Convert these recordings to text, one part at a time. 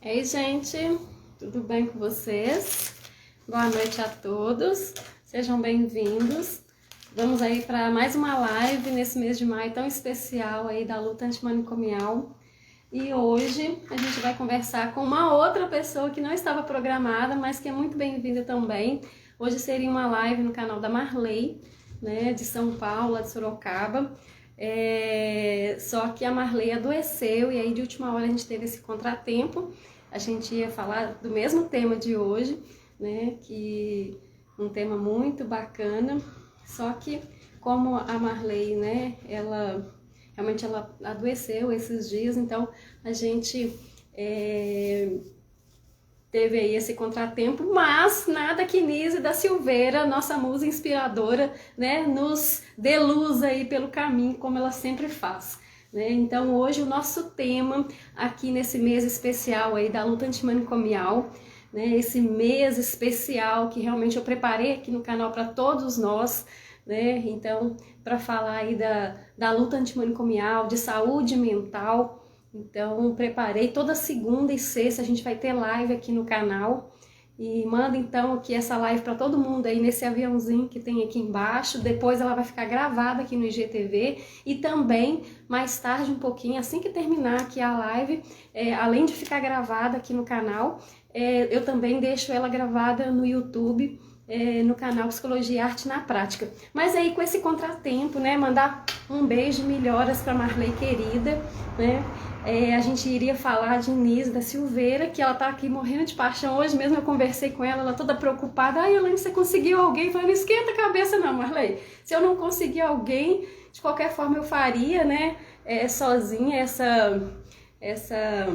Ei, gente, tudo bem com vocês? Boa noite a todos, sejam bem-vindos. Vamos aí para mais uma live nesse mês de maio tão especial aí da luta antimanicomial. E hoje a gente vai conversar com uma outra pessoa que não estava programada, mas que é muito bem-vinda também. Hoje seria uma live no canal da Marley, né, de São Paulo, lá de Sorocaba. Só que a Marley adoeceu e aí de última hora a gente teve esse contratempo. A gente ia falar do mesmo tema de hoje, né, que um tema muito bacana, só que como a Marley, né, ela adoeceu esses dias, então a gente teve aí esse contratempo, mas nada que Nise da Silveira, nossa musa inspiradora, né, nos dê luz aí pelo caminho, como ela sempre faz. Né? Então hoje o nosso tema aqui nesse mês especial aí da luta antimanicomial, né, esse mês especial que realmente eu preparei aqui no canal para todos nós, né, então para falar aí da luta antimanicomial, de saúde mental. Então, preparei toda segunda e sexta, a gente vai ter live aqui no canal. E manda então aqui essa live para todo mundo aí nesse aviãozinho que tem aqui embaixo. Depois ela vai ficar gravada aqui no IGTV. E também, mais tarde um pouquinho, assim que terminar aqui a live, além de ficar gravada aqui no canal, eu também deixo ela gravada no YouTube, no canal Psicologia e Arte na Prática. Mas aí com esse contratempo, né, mandar um beijo, melhoras para Marley querida, né? A gente iria falar de Nise da Silveira, que ela tá aqui morrendo de paixão. Hoje mesmo eu conversei com ela, ela toda preocupada. Ai, Elaine, você conseguiu alguém? Eu falei, não esquenta a cabeça não, Marley. Se eu não conseguir alguém, de qualquer forma eu faria, né, sozinha essa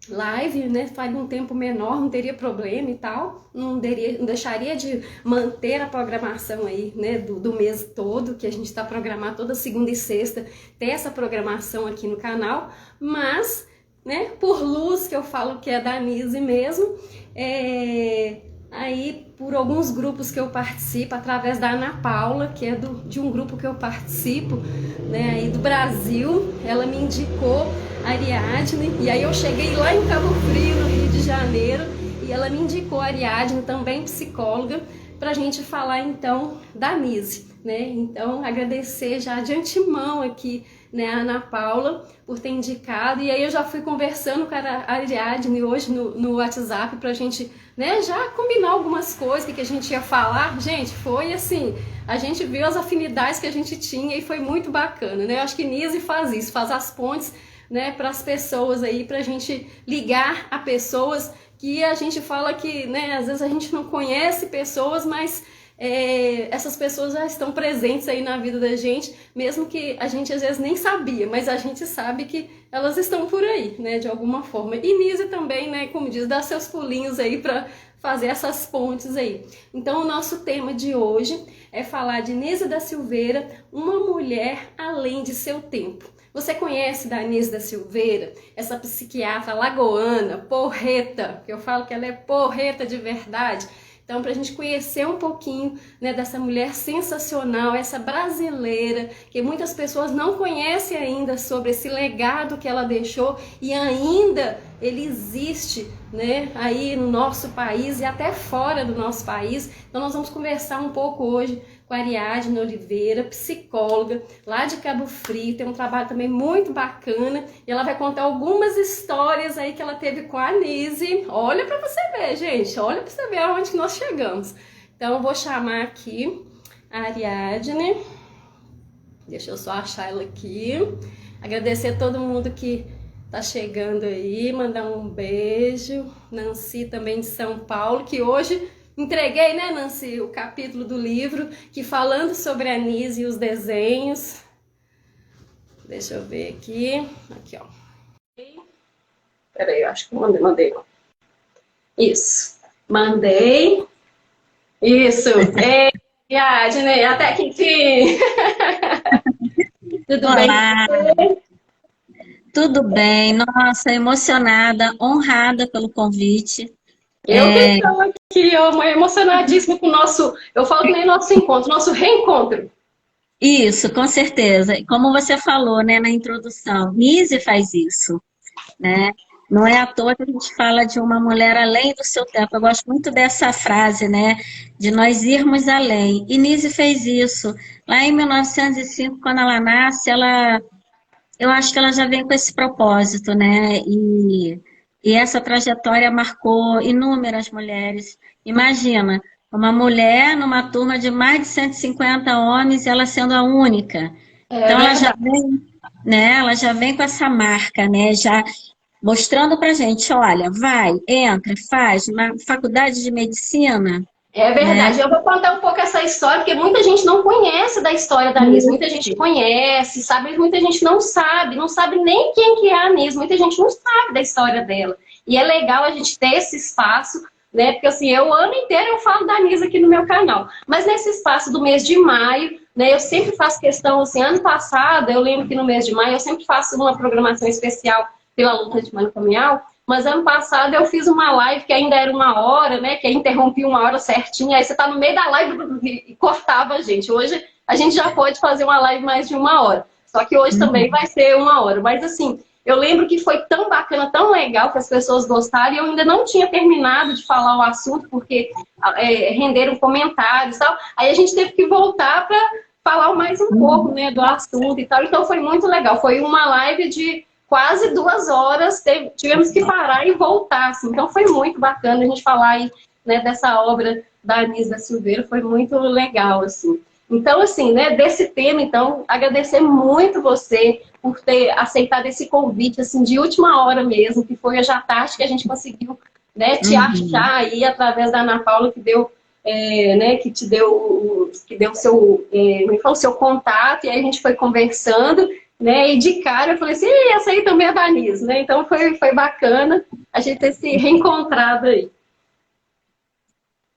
live, né, faria um tempo menor, não teria problema e tal, não deixaria de manter a programação aí, né, do mês todo, que a gente está programado toda segunda e sexta, ter essa programação aqui no canal, mas, né, por luz, que eu falo que é da Nise mesmo, aí por alguns grupos que eu participo, através da Ana Paula, que é de um grupo que eu participo, né, aí do Brasil, ela me indicou a Ariadne, e aí eu cheguei lá em Cabo Frio, no Rio de Janeiro, e ela me indicou a Ariadne, também psicóloga, pra gente falar então da Nise, né? Então agradecer já de antemão aqui, né, a Ana Paula por ter indicado, e aí eu já fui conversando com a Ariadne hoje no WhatsApp pra gente, né, já combinar algumas coisas que a gente ia falar. Gente, foi assim, a gente viu as afinidades que a gente tinha e foi muito bacana, né? Eu acho que Nise faz isso, faz as pontes, né, para as pessoas aí, para a gente ligar a pessoas que a gente fala que, né, às vezes a gente não conhece pessoas, mas essas pessoas já estão presentes aí na vida da gente, mesmo que a gente às vezes nem sabia, mas a gente sabe que elas estão por aí, né, de alguma forma. E Nise também, né, como diz, dá seus pulinhos aí para fazer essas pontes aí. Então o nosso tema de hoje é falar de Nise da Silveira, uma mulher além de seu tempo. Você conhece da Nise da Silveira, essa psiquiatra lagoana, porreta, que eu falo que ela é porreta de verdade. Então, para a gente conhecer um pouquinho, né, dessa mulher sensacional, essa brasileira, que muitas pessoas não conhecem ainda sobre esse legado que ela deixou e ainda ele existe, né, aí no nosso país e até fora do nosso país. Então nós vamos conversar um pouco hoje com a Ariadne Oliveira, psicóloga lá de Cabo Frio, tem um trabalho também muito bacana, e ela vai contar algumas histórias aí que ela teve com a Nise. Olha para você ver, gente, olha para você ver aonde que nós chegamos. Então eu vou chamar aqui a Ariadne, deixa eu só achar ela aqui, agradecer a todo mundo que tá chegando aí, mandar um beijo, Nancy também de São Paulo, que hoje entreguei, né, Nancy, o capítulo do livro, que falando sobre a Nise e os desenhos. Deixa eu ver aqui. Aqui, ó. Peraí, eu acho que mandei. Isso. Mandei. Isso. Ei, Ariadne, até que enfim. Tudo Olá, bem? tudo bem? Nossa, emocionada, honrada pelo convite. Eu que estou aqui, eu emocionadíssima com o nosso, eu falo que nem nosso encontro, nosso reencontro. Isso, com certeza. E como você falou, né, na introdução, Nise faz isso, né? Não é à toa que a gente fala de uma mulher além do seu tempo. Eu gosto muito dessa frase, né? De nós irmos além. E Nise fez isso. Lá em 1905, quando ela nasce, eu acho que ela já vem com esse propósito, né? E essa trajetória marcou inúmeras mulheres. Imagina, uma mulher numa turma de mais de 150 homens, ela sendo a única. É Então ela já verdade. vem, né? Ela já vem com essa marca, né? Já mostrando pra gente, olha, vai, entra, faz uma faculdade de medicina, É né? verdade. Eu vou contar um pouco essa história, porque muita gente não conhece da história da Anis. Muita gente conhece, sabe, mas muita gente não sabe nem quem que é a Anis. Muita gente não sabe da história dela. E é legal a gente ter esse espaço, né? Porque assim, eu o ano inteiro eu falo da Anis aqui no meu canal. Mas nesse espaço do mês de maio, né, eu sempre faço questão, assim, ano passado, eu lembro que no mês de maio eu sempre faço uma programação especial pela luta de manicomial. Mas ano passado eu fiz uma live que ainda era 1 hora, né? Que aí interrompi 1 hora certinho. Aí você tá no meio da live e cortava a gente. Hoje a gente já pode fazer uma live mais de 1 hora. Só que hoje também vai ser 1 hora. Mas assim, eu lembro que foi tão bacana, tão legal que as pessoas gostaram. E eu ainda não tinha terminado de falar o assunto, porque renderam comentários e tal. Aí a gente teve que voltar para falar mais um pouco, né, do assunto e tal. Então foi muito legal. Foi uma live de quase 2 horas, tivemos que parar e voltar, assim. Então foi muito bacana a gente falar aí, né, dessa obra da Anis da Silveira, foi muito legal, assim. Então, assim, né, desse tema, então, agradecer muito você por ter aceitado esse convite, assim, de última hora mesmo, que foi hoje à tarde que a gente conseguiu, né, te achar aí através da Ana Paula, que deu, né, que te deu, que deu o seu, o seu contato, e aí a gente foi conversando, né? E de cara eu falei assim, essa aí também é da Anis, né? Então foi bacana a gente ter se reencontrado aí.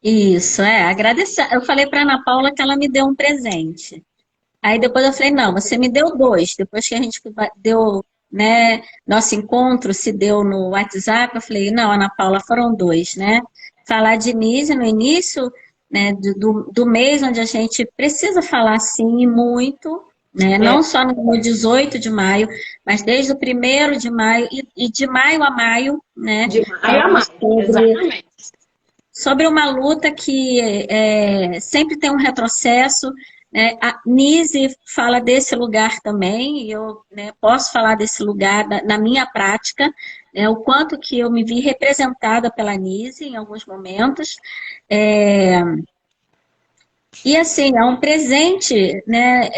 Isso, agradecer. Eu falei para Ana Paula que ela me deu um presente. Aí depois eu falei, não, você me deu dois. Depois que a gente deu, né, nosso encontro se deu no WhatsApp, eu falei, não, Ana Paula, foram dois, né? Falar de Nise no início, né, do mês onde a gente precisa falar sim e muito, né? É, Não só no 18 de maio, mas desde o 1º de maio e de maio a maio, né? de maio a Falando maio, exatamente. sobre uma luta que sempre tem um retrocesso, né? A Nise fala desse lugar também, e eu, né, posso falar desse lugar na minha prática, né, o quanto que eu me vi representada pela Nise em alguns momentos. E assim, é um presente, né,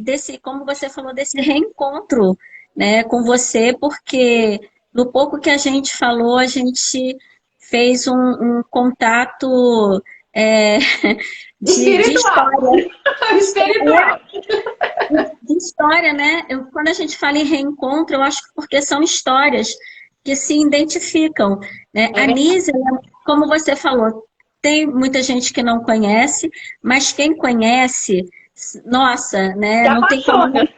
desse, como você falou, desse reencontro, né, com você, porque no pouco que a gente falou, a gente fez um contato de Espiritual. história, Espiritual. de história, né? Quando a gente fala em reencontro, eu acho que porque são histórias que se identificam, né? É A verdade. Nise, como você falou, tem muita gente que não conhece, mas quem conhece, nossa, né? Se apaixona.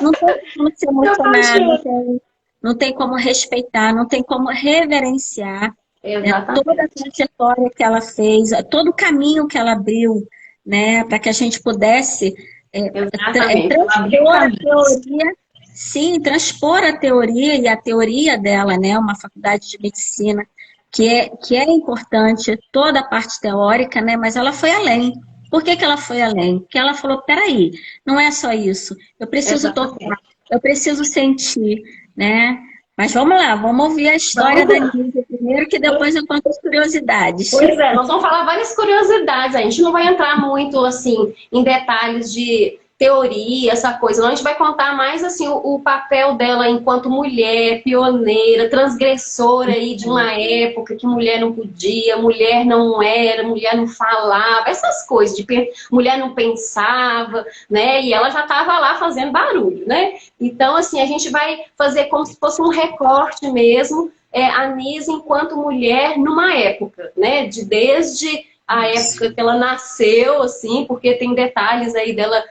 Não tem como se Se emocionar, apaixona. não tem como respeitar, não tem como reverenciar, né, toda a Exatamente. trajetória que ela fez, todo o caminho que ela abriu, né, para que a gente pudesse Exatamente. Ela abriu o transpor a caminho. teoria, sim, transpor a teoria e a teoria dela, né, uma faculdade de medicina, que é importante, toda a parte teórica, né, mas ela foi além. Por que que ela foi além? Porque ela falou, peraí, não é só isso, eu preciso tocar, Exatamente. eu preciso sentir, né? Mas vamos lá, vamos ouvir a história Vamos da lá. Nívia primeiro, que depois eu conto as curiosidades. Pois é, nós vamos falar várias curiosidades. A gente não vai entrar muito assim em detalhes de teoria, essa coisa. Não, a gente vai contar mais assim o papel dela enquanto mulher, pioneira, transgressora aí de uma época que mulher não podia, mulher não era, mulher não falava, essas coisas de mulher não pensava, né? E ela já estava lá fazendo barulho, né? Então assim a gente vai fazer como se fosse um recorte mesmo a Nise enquanto mulher numa época, né? Desde a época que ela nasceu, assim, porque tem detalhes aí dela,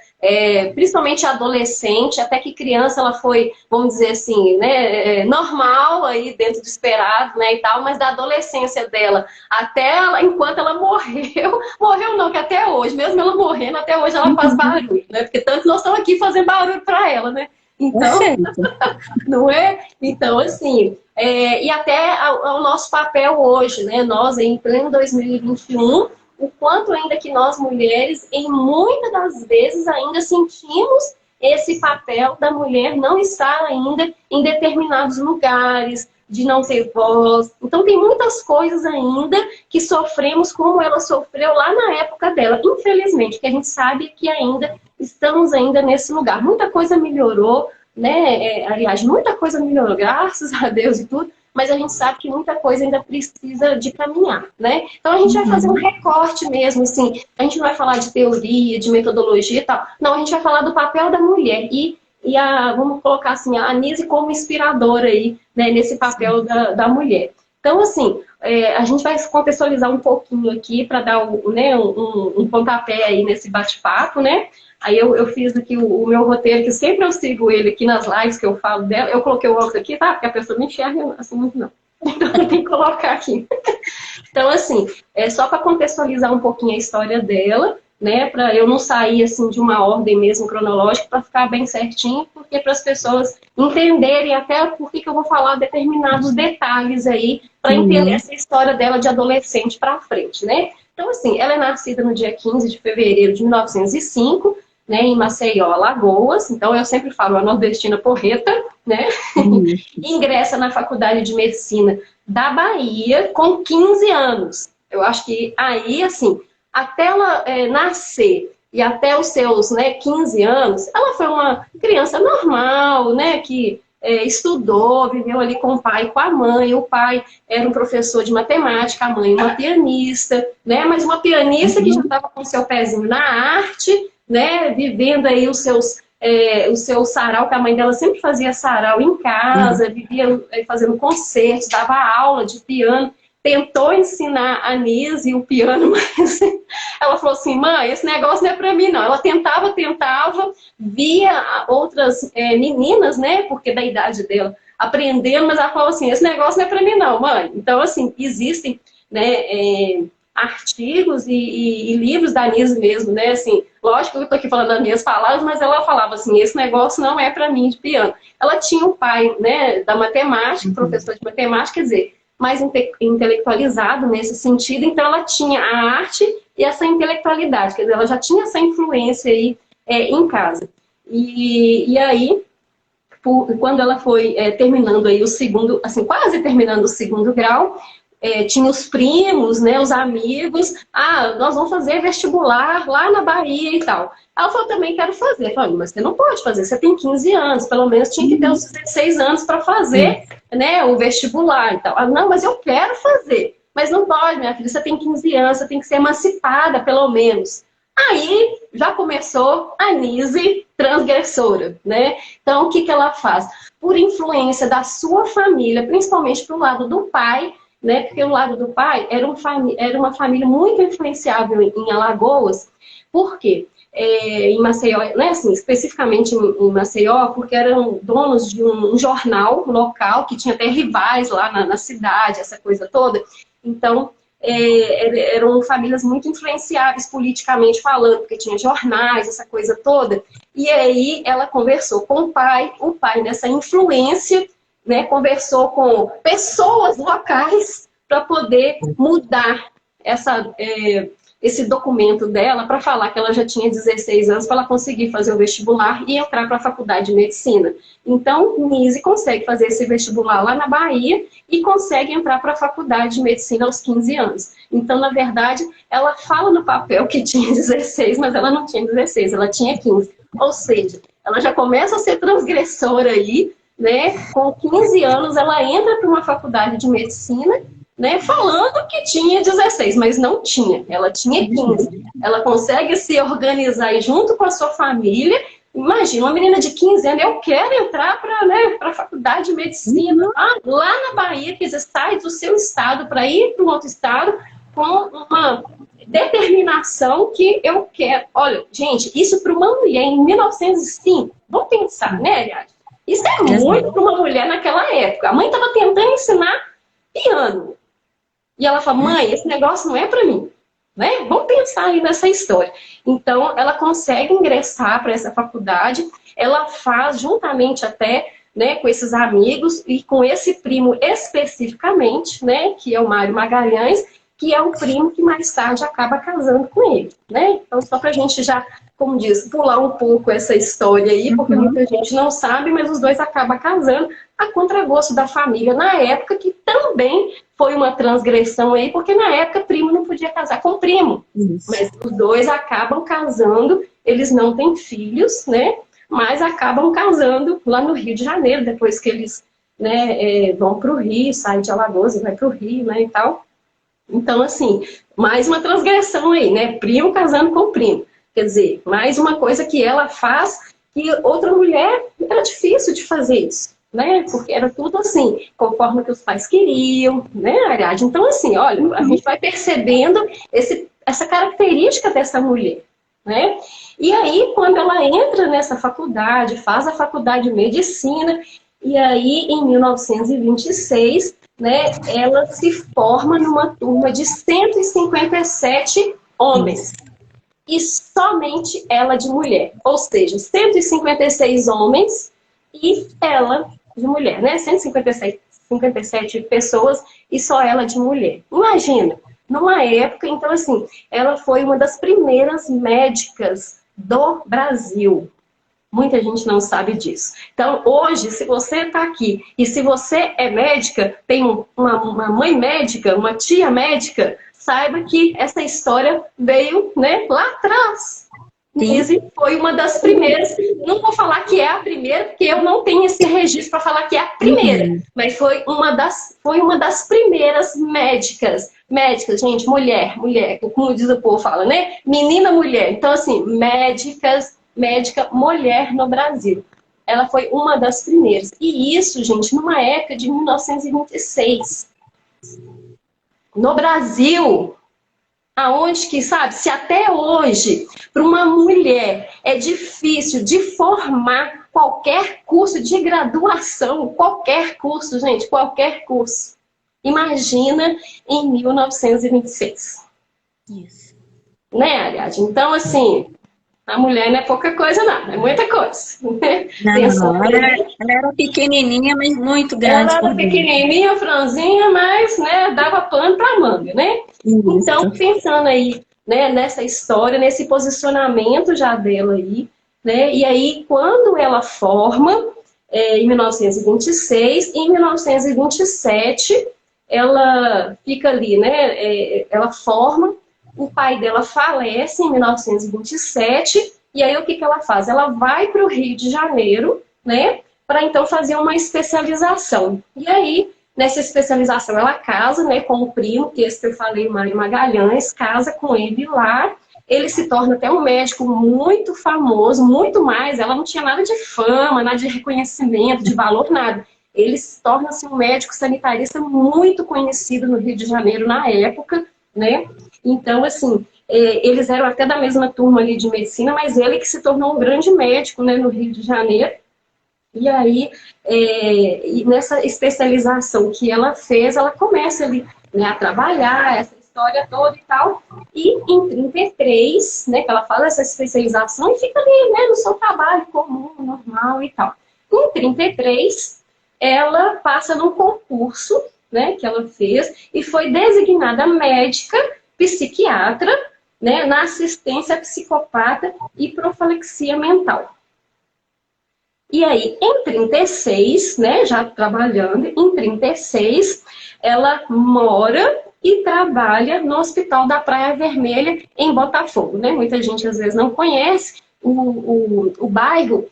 principalmente adolescente, até que criança ela foi, vamos dizer assim, né? Normal aí dentro do esperado, né? E tal, mas da adolescência dela até ela, enquanto ela morreu, morreu não, que até hoje, mesmo ela morrendo, até hoje ela faz barulho, né? Porque tanto nós estamos aqui fazendo barulho para ela, né? Então, Perfeito. não é? Então, assim, e até ao nosso papel hoje, né? Nós, em pleno 2021, o quanto ainda que nós mulheres, em muitas das vezes, ainda sentimos esse papel da mulher não estar ainda em determinados lugares, de não ter voz. Então tem muitas coisas ainda que sofremos como ela sofreu lá na época dela. Infelizmente, que a gente sabe que ainda estamos ainda nesse lugar. Muita coisa melhorou, né? Aliás, muita coisa melhorou, graças a Deus e tudo, mas a gente sabe que muita coisa ainda precisa de caminhar, né? Então a gente vai fazer um recorte mesmo, assim, a gente não vai falar de teoria, de metodologia e tal, não, a gente vai falar do papel da mulher vamos colocar assim, a Anise como inspiradora aí, né, nesse papel da mulher. Então, assim, a gente vai contextualizar um pouquinho aqui para dar um pontapé aí nesse bate-papo, né? Aí eu fiz aqui o meu roteiro, que sempre eu sigo ele aqui nas lives que eu falo dela. Eu coloquei o óculos aqui, tá? Porque a pessoa não enxerga assim muito, não. Então eu tenho que colocar aqui. Então, assim, só para contextualizar um pouquinho a história dela, né? Para eu não sair assim de uma ordem mesmo cronológica, para ficar bem certinho, porque para as pessoas entenderem até por que eu vou falar determinados detalhes aí, para entender essa história dela de adolescente para frente, né? Então, assim, ela é nascida no dia 15 de fevereiro de 1905, né, em Maceió, Alagoas. Então, eu sempre falo a nordestina porreta, né? Ingressa na Faculdade de Medicina da Bahia com 15 anos. Eu acho que aí, assim, até ela nascer e até os seus 15 anos, ela foi uma criança normal, né, que estudou, viveu ali com o pai e com a mãe. O pai era um professor de matemática, a mãe uma pianista, né, mas uma pianista que já estava com o seu pezinho na arte, né, vivendo aí o seu sarau, que a mãe dela sempre fazia sarau em casa, vivia fazendo concertos, dava aula de piano. Tentou ensinar a Nise o piano, mas ela falou assim, mãe, esse negócio não é pra mim, não. Ela tentava, via outras meninas, né, porque da idade dela, aprendendo, mas ela falou assim, esse negócio não é pra mim, não, mãe. Então, assim, existem, né, artigos e livros da Nise mesmo, né, assim, lógico que eu tô aqui falando as minhas palavras, mas ela falava assim, esse negócio não é pra mim de piano. Ela tinha o pai, né, da matemática, professor de matemática, quer dizer, mais intelectualizado nesse sentido, então ela tinha a arte e essa intelectualidade, quer dizer, ela já tinha essa influência aí em casa. E aí, quando ela foi terminando aí o segundo, assim, quase terminando o segundo grau, tinha os primos, né, os amigos, nós vamos fazer vestibular lá na Bahia e tal. Ela falou, também quero fazer. Eu falei, mas você não pode fazer, você tem 15 anos, pelo menos tinha que ter os 16 anos para fazer, né, o vestibular e tal. Ela, não, mas eu quero fazer. Mas não pode, minha filha, você tem 15 anos, você tem que ser emancipada, pelo menos. Aí já começou a Nise transgressora, né? Então, o que ela faz? Por influência da sua família, principalmente pro lado do pai, né? Porque o lado do pai era uma família muito influenciável em Alagoas. Por quê? Em Maceió, né, assim, especificamente em Maceió, porque eram donos de um jornal local, que tinha até rivais lá na cidade, essa coisa toda. Então, eram famílias muito influenciáveis politicamente falando, porque tinha jornais, essa coisa toda. E aí ela conversou com o pai nessa influência, né, conversou com pessoas locais para poder mudar esse documento dela para falar que ela já tinha 16 anos para ela conseguir fazer o vestibular e entrar para a faculdade de medicina. Então, Nise consegue fazer esse vestibular lá na Bahia e consegue entrar para a faculdade de medicina aos 15 anos. Então, na verdade, ela fala no papel que tinha 16, mas ela não tinha 16, ela tinha 15. Ou seja, ela já começa a ser transgressora aí, né? Com 15 anos, ela entra para uma faculdade de medicina, né, falando que tinha 16, mas não tinha, ela tinha 15. Ela consegue se organizar junto com a sua família. Imagina, uma menina de 15 anos, eu quero entrar para a faculdade de medicina, lá na Bahia, que sai do seu estado para ir para um outro estado, com uma determinação que eu quero. Olha, gente, isso para uma mulher em 1905, vamos pensar, né, aliás? Isso é muito para uma mulher naquela época. A mãe estava tentando ensinar piano. E ela fala, mãe, esse negócio não é para mim. Né? Vamos pensar aí nessa história. Então, ela consegue ingressar para essa faculdade. Ela faz, juntamente até né, com esses amigos e com esse primo especificamente, né, que é o Mário Magalhães, que é o primo que mais tarde acaba casando com ele, né? Então, só para a gente já, como diz, pular um pouco essa história aí, porque muita gente não sabe, mas os dois acabam casando a contragosto da família na época, que também foi uma transgressão aí, porque na época primo não podia casar com primo. Isso. Mas os dois acabam casando, eles não têm filhos, né? Mas acabam casando lá no Rio de Janeiro, depois que eles, né, vão para o Rio, saem de Alagoas e vai para o Rio, né, e tal. Então, assim, mais uma transgressão aí, né? Primo casando com primo. Quer dizer, mais uma coisa que ela faz que outra mulher era difícil de fazer isso, né? Porque era tudo assim, conforme que os pais queriam, né, Ariadne? Então, assim, olha, a gente vai percebendo essa característica dessa mulher, né? E aí, quando ela entra nessa faculdade, faz a faculdade de medicina, e aí, em 1926, né, ela se forma numa turma de 157 homens. E somente ela de mulher. Ou seja, 156 homens e ela de mulher, né? 157 pessoas e só ela de mulher. Imagina, numa época, então assim, ela foi uma das primeiras médicas do Brasil. Muita gente não sabe disso. Então, hoje, se você está aqui e se você é médica, tem uma mãe médica, uma tia médica, saiba que essa história veio, né, lá atrás. Nise foi uma das primeiras. Não vou falar que é a primeira, porque eu não tenho esse registro para falar que é a primeira. Mas foi uma das primeiras médicas. Médicas, gente, mulher, como diz o povo, fala, né? Menina, mulher. Então, assim, médica mulher no Brasil. Ela foi uma das primeiras. E isso, gente, numa época de 1926. No Brasil, aonde que, sabe, se até hoje, para uma mulher, é difícil de formar qualquer curso de graduação, qualquer curso, gente, qualquer curso. Imagina em 1926. Isso. Né, Ariadne? Então, assim, a mulher não é pouca coisa, não. É muita coisa. Não, ela era pequenininha, mas muito grande. Ela era pequenininha, franzinha, mas, né, dava pano para manga, né? Isso. Então, pensando aí, né, nessa história, nesse posicionamento já dela aí, né? E aí, quando ela forma, em 1926, em 1927, ela fica ali, né? Ela forma. O pai dela falece em 1927, e aí o que ela faz? Ela vai para o Rio de Janeiro, né, para então fazer uma especialização. E aí, nessa especialização, ela casa, né, com o primo, que esse que eu falei, Mário Magalhães, casa com ele lá. Ele se torna até um médico muito famoso, muito mais. Ela não tinha nada de fama, nada de reconhecimento, de valor, nada. Ele se torna-se um médico sanitarista muito conhecido no Rio de Janeiro na época, né? Então, assim, eles eram até da mesma turma ali de medicina, mas ele que se tornou um grande médico, né, no Rio de Janeiro. E aí, nessa especialização que ela fez, ela começa ali, né, a trabalhar essa história toda e tal. E em 33, né, que ela faz essa especialização e fica ali, né, no seu trabalho comum, normal e tal. Em 33, ela passa num concurso, né, que ela fez e foi designada médica psiquiatra, né, na assistência psicopata e profilexia mental. E aí, em 36, né, já trabalhando, em 36, ela mora e trabalha no Hospital da Praia Vermelha, em Botafogo, né? Muita gente às vezes não conhece. O bairro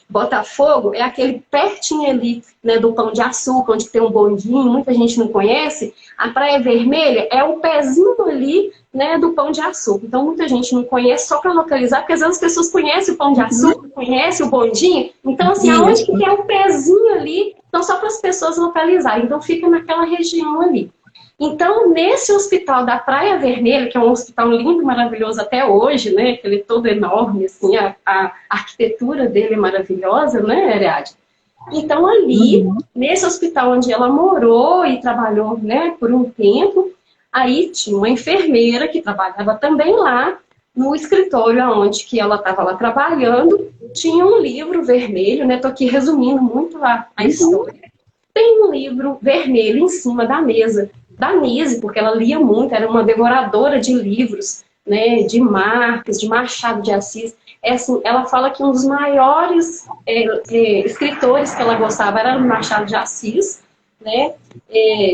Botafogo é aquele pertinho ali, né, do Pão de Açúcar, onde tem um bondinho, muita gente não conhece. A Praia Vermelha é o pezinho ali, né, do Pão de Açúcar. Então muita gente não conhece, só para localizar, porque às vezes as pessoas conhecem o Pão de Açúcar, conhecem o bondinho. Então, assim, aonde que tem um pezinho ali, então só para as pessoas localizarem. Então fica naquela região ali. Então, nesse hospital da Praia Vermelha, que é um hospital lindo, maravilhoso até hoje, né? Ele é todo enorme, assim, a arquitetura dele é maravilhosa, né, Ariadne? Então, ali, nesse hospital onde ela morou e trabalhou, né, por um tempo, aí tinha uma enfermeira que trabalhava também lá, no escritório onde que ela estava lá trabalhando, tinha um livro vermelho, né? Tô aqui resumindo muito a história. Tem um livro vermelho em cima da mesa da Nise, porque ela lia muito, era uma devoradora de livros, né? De Marques, de Machado de Assis. É assim, ela fala que um dos maiores escritores que ela gostava era Machado de Assis, né?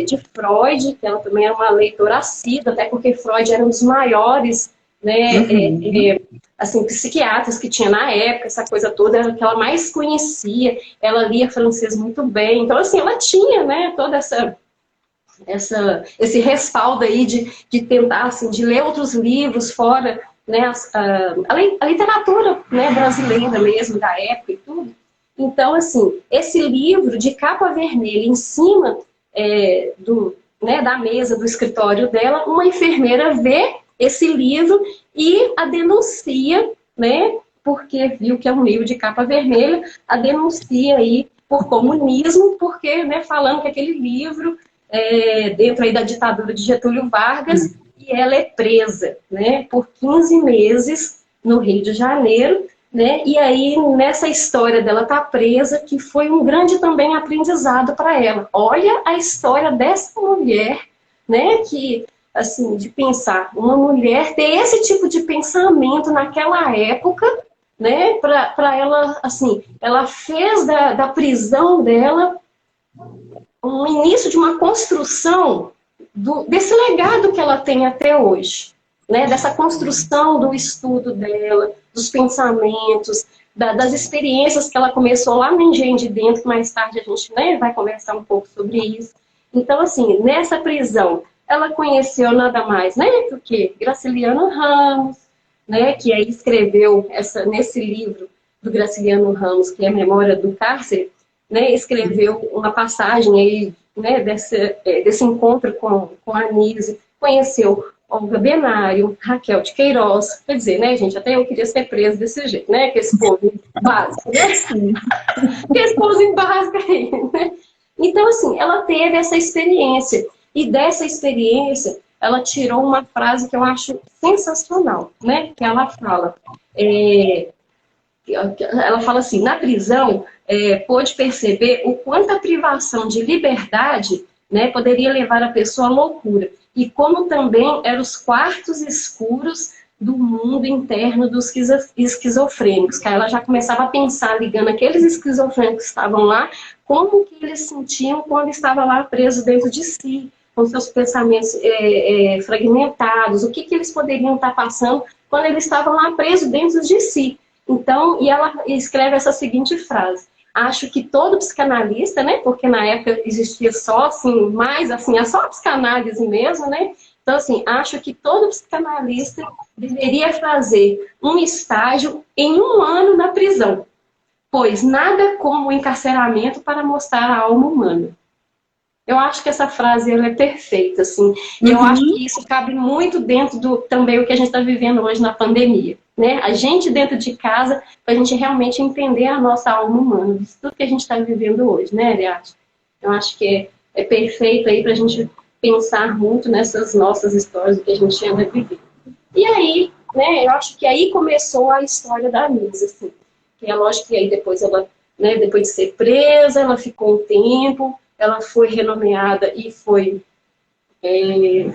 De Freud, que ela também era uma leitora assídua, até porque Freud era um dos maiores, né? Assim, psiquiatras que tinha na época, essa coisa toda, era o que ela mais conhecia. Ela lia francês muito bem, então assim, ela tinha, né? Toda esse respaldo aí de tentar, assim, de ler outros livros fora, né, a literatura, né, brasileira mesmo, da época e tudo. Então, assim, esse livro de capa vermelha em cima né, da mesa do escritório dela, uma enfermeira vê esse livro e a denuncia, né, porque viu que é um livro de capa vermelha, a denuncia aí por comunismo, porque, né, falando que aquele livro dentro aí da ditadura de Getúlio Vargas, e ela é presa, né, por 15 meses no Rio de Janeiro, né, e aí nessa história dela estar presa, que foi um grande também aprendizado para ela. Olha a história dessa mulher, né, que, assim, de pensar, uma mulher ter esse tipo de pensamento naquela época, né, para ela, assim, ela fez da prisão dela um início de uma construção desse legado que ela tem até hoje, né? Dessa construção do estudo dela, dos pensamentos, das experiências que ela começou lá no Engenho de Dentro, que mais tarde a gente, né, vai conversar um pouco sobre isso. Então, assim, nessa prisão, ela conheceu nada mais, né, do que Graciliano Ramos, né, que aí escreveu nesse livro do Graciliano Ramos, que é a Memória do Cárcere, né, escreveu uma passagem aí, né, desse encontro com a Nise, conheceu Olga Benário, Raquel de Queiroz, quer dizer, né, gente, até eu queria ser presa desse jeito, né, que esse povo básico, né, que esse povo básico aí, né. Então, assim, ela teve essa experiência, e dessa experiência, ela tirou uma frase que eu acho sensacional, né, que ela fala, ela fala assim, na prisão, pôde perceber o quanto a privação de liberdade, né, poderia levar a pessoa à loucura. E como também eram os quartos escuros do mundo interno dos esquizofrênicos. Que aí ela já começava a pensar, ligando aqueles esquizofrênicos que estavam lá, como que eles sentiam quando estava lá preso dentro de si, com seus pensamentos fragmentados, o que eles poderiam estar passando quando eles estavam lá presos dentro de si. Então, e ela escreve essa seguinte frase: acho que todo psicanalista, né, porque na época existia só, assim, mais, assim, é só a psicanálise mesmo, né, então, assim, acho que todo psicanalista deveria fazer um estágio em 1 ano na prisão, pois nada como o encarceramento para mostrar a alma humana. Eu acho que essa frase ela é perfeita, assim. E eu acho que isso cabe muito dentro também o que a gente está vivendo hoje na pandemia, né? A gente dentro de casa, para a gente realmente entender a nossa alma humana, disso tudo que a gente está vivendo hoje, né, Ariadne? Eu acho que é perfeito aí para a gente pensar muito nessas nossas histórias, do que a gente anda vivendo. E aí, né, eu acho que aí começou a história da Nise, assim. Que é lógico que aí depois ela, né, depois de ser presa, ela ficou um tempo, ela foi renomeada e foi, né,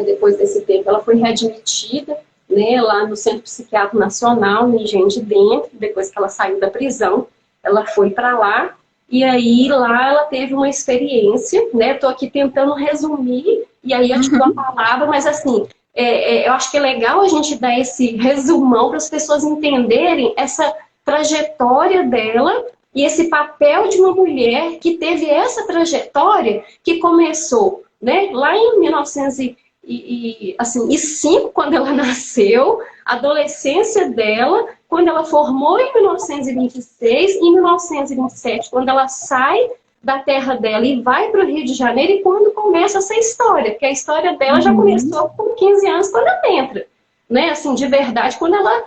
depois desse tempo, ela foi readmitida, né, lá no Centro Psiquiátrico Nacional, no Engenho de Dentro, depois que ela saiu da prisão, ela foi para lá, e aí lá ela teve uma experiência, né, estou aqui tentando resumir, e aí eu te dou a palavra, mas assim, eu acho que é legal a gente dar esse resumão para as pessoas entenderem essa trajetória dela, e esse papel de uma mulher que teve essa trajetória que começou, né, lá em 1905, quando ela nasceu, a adolescência dela, quando ela formou em 1926, em 1927, quando ela sai da terra dela e vai para o Rio de Janeiro, e quando começa essa história, porque a história dela já começou com 15 anos, quando ela entra, né, assim, de verdade, quando ela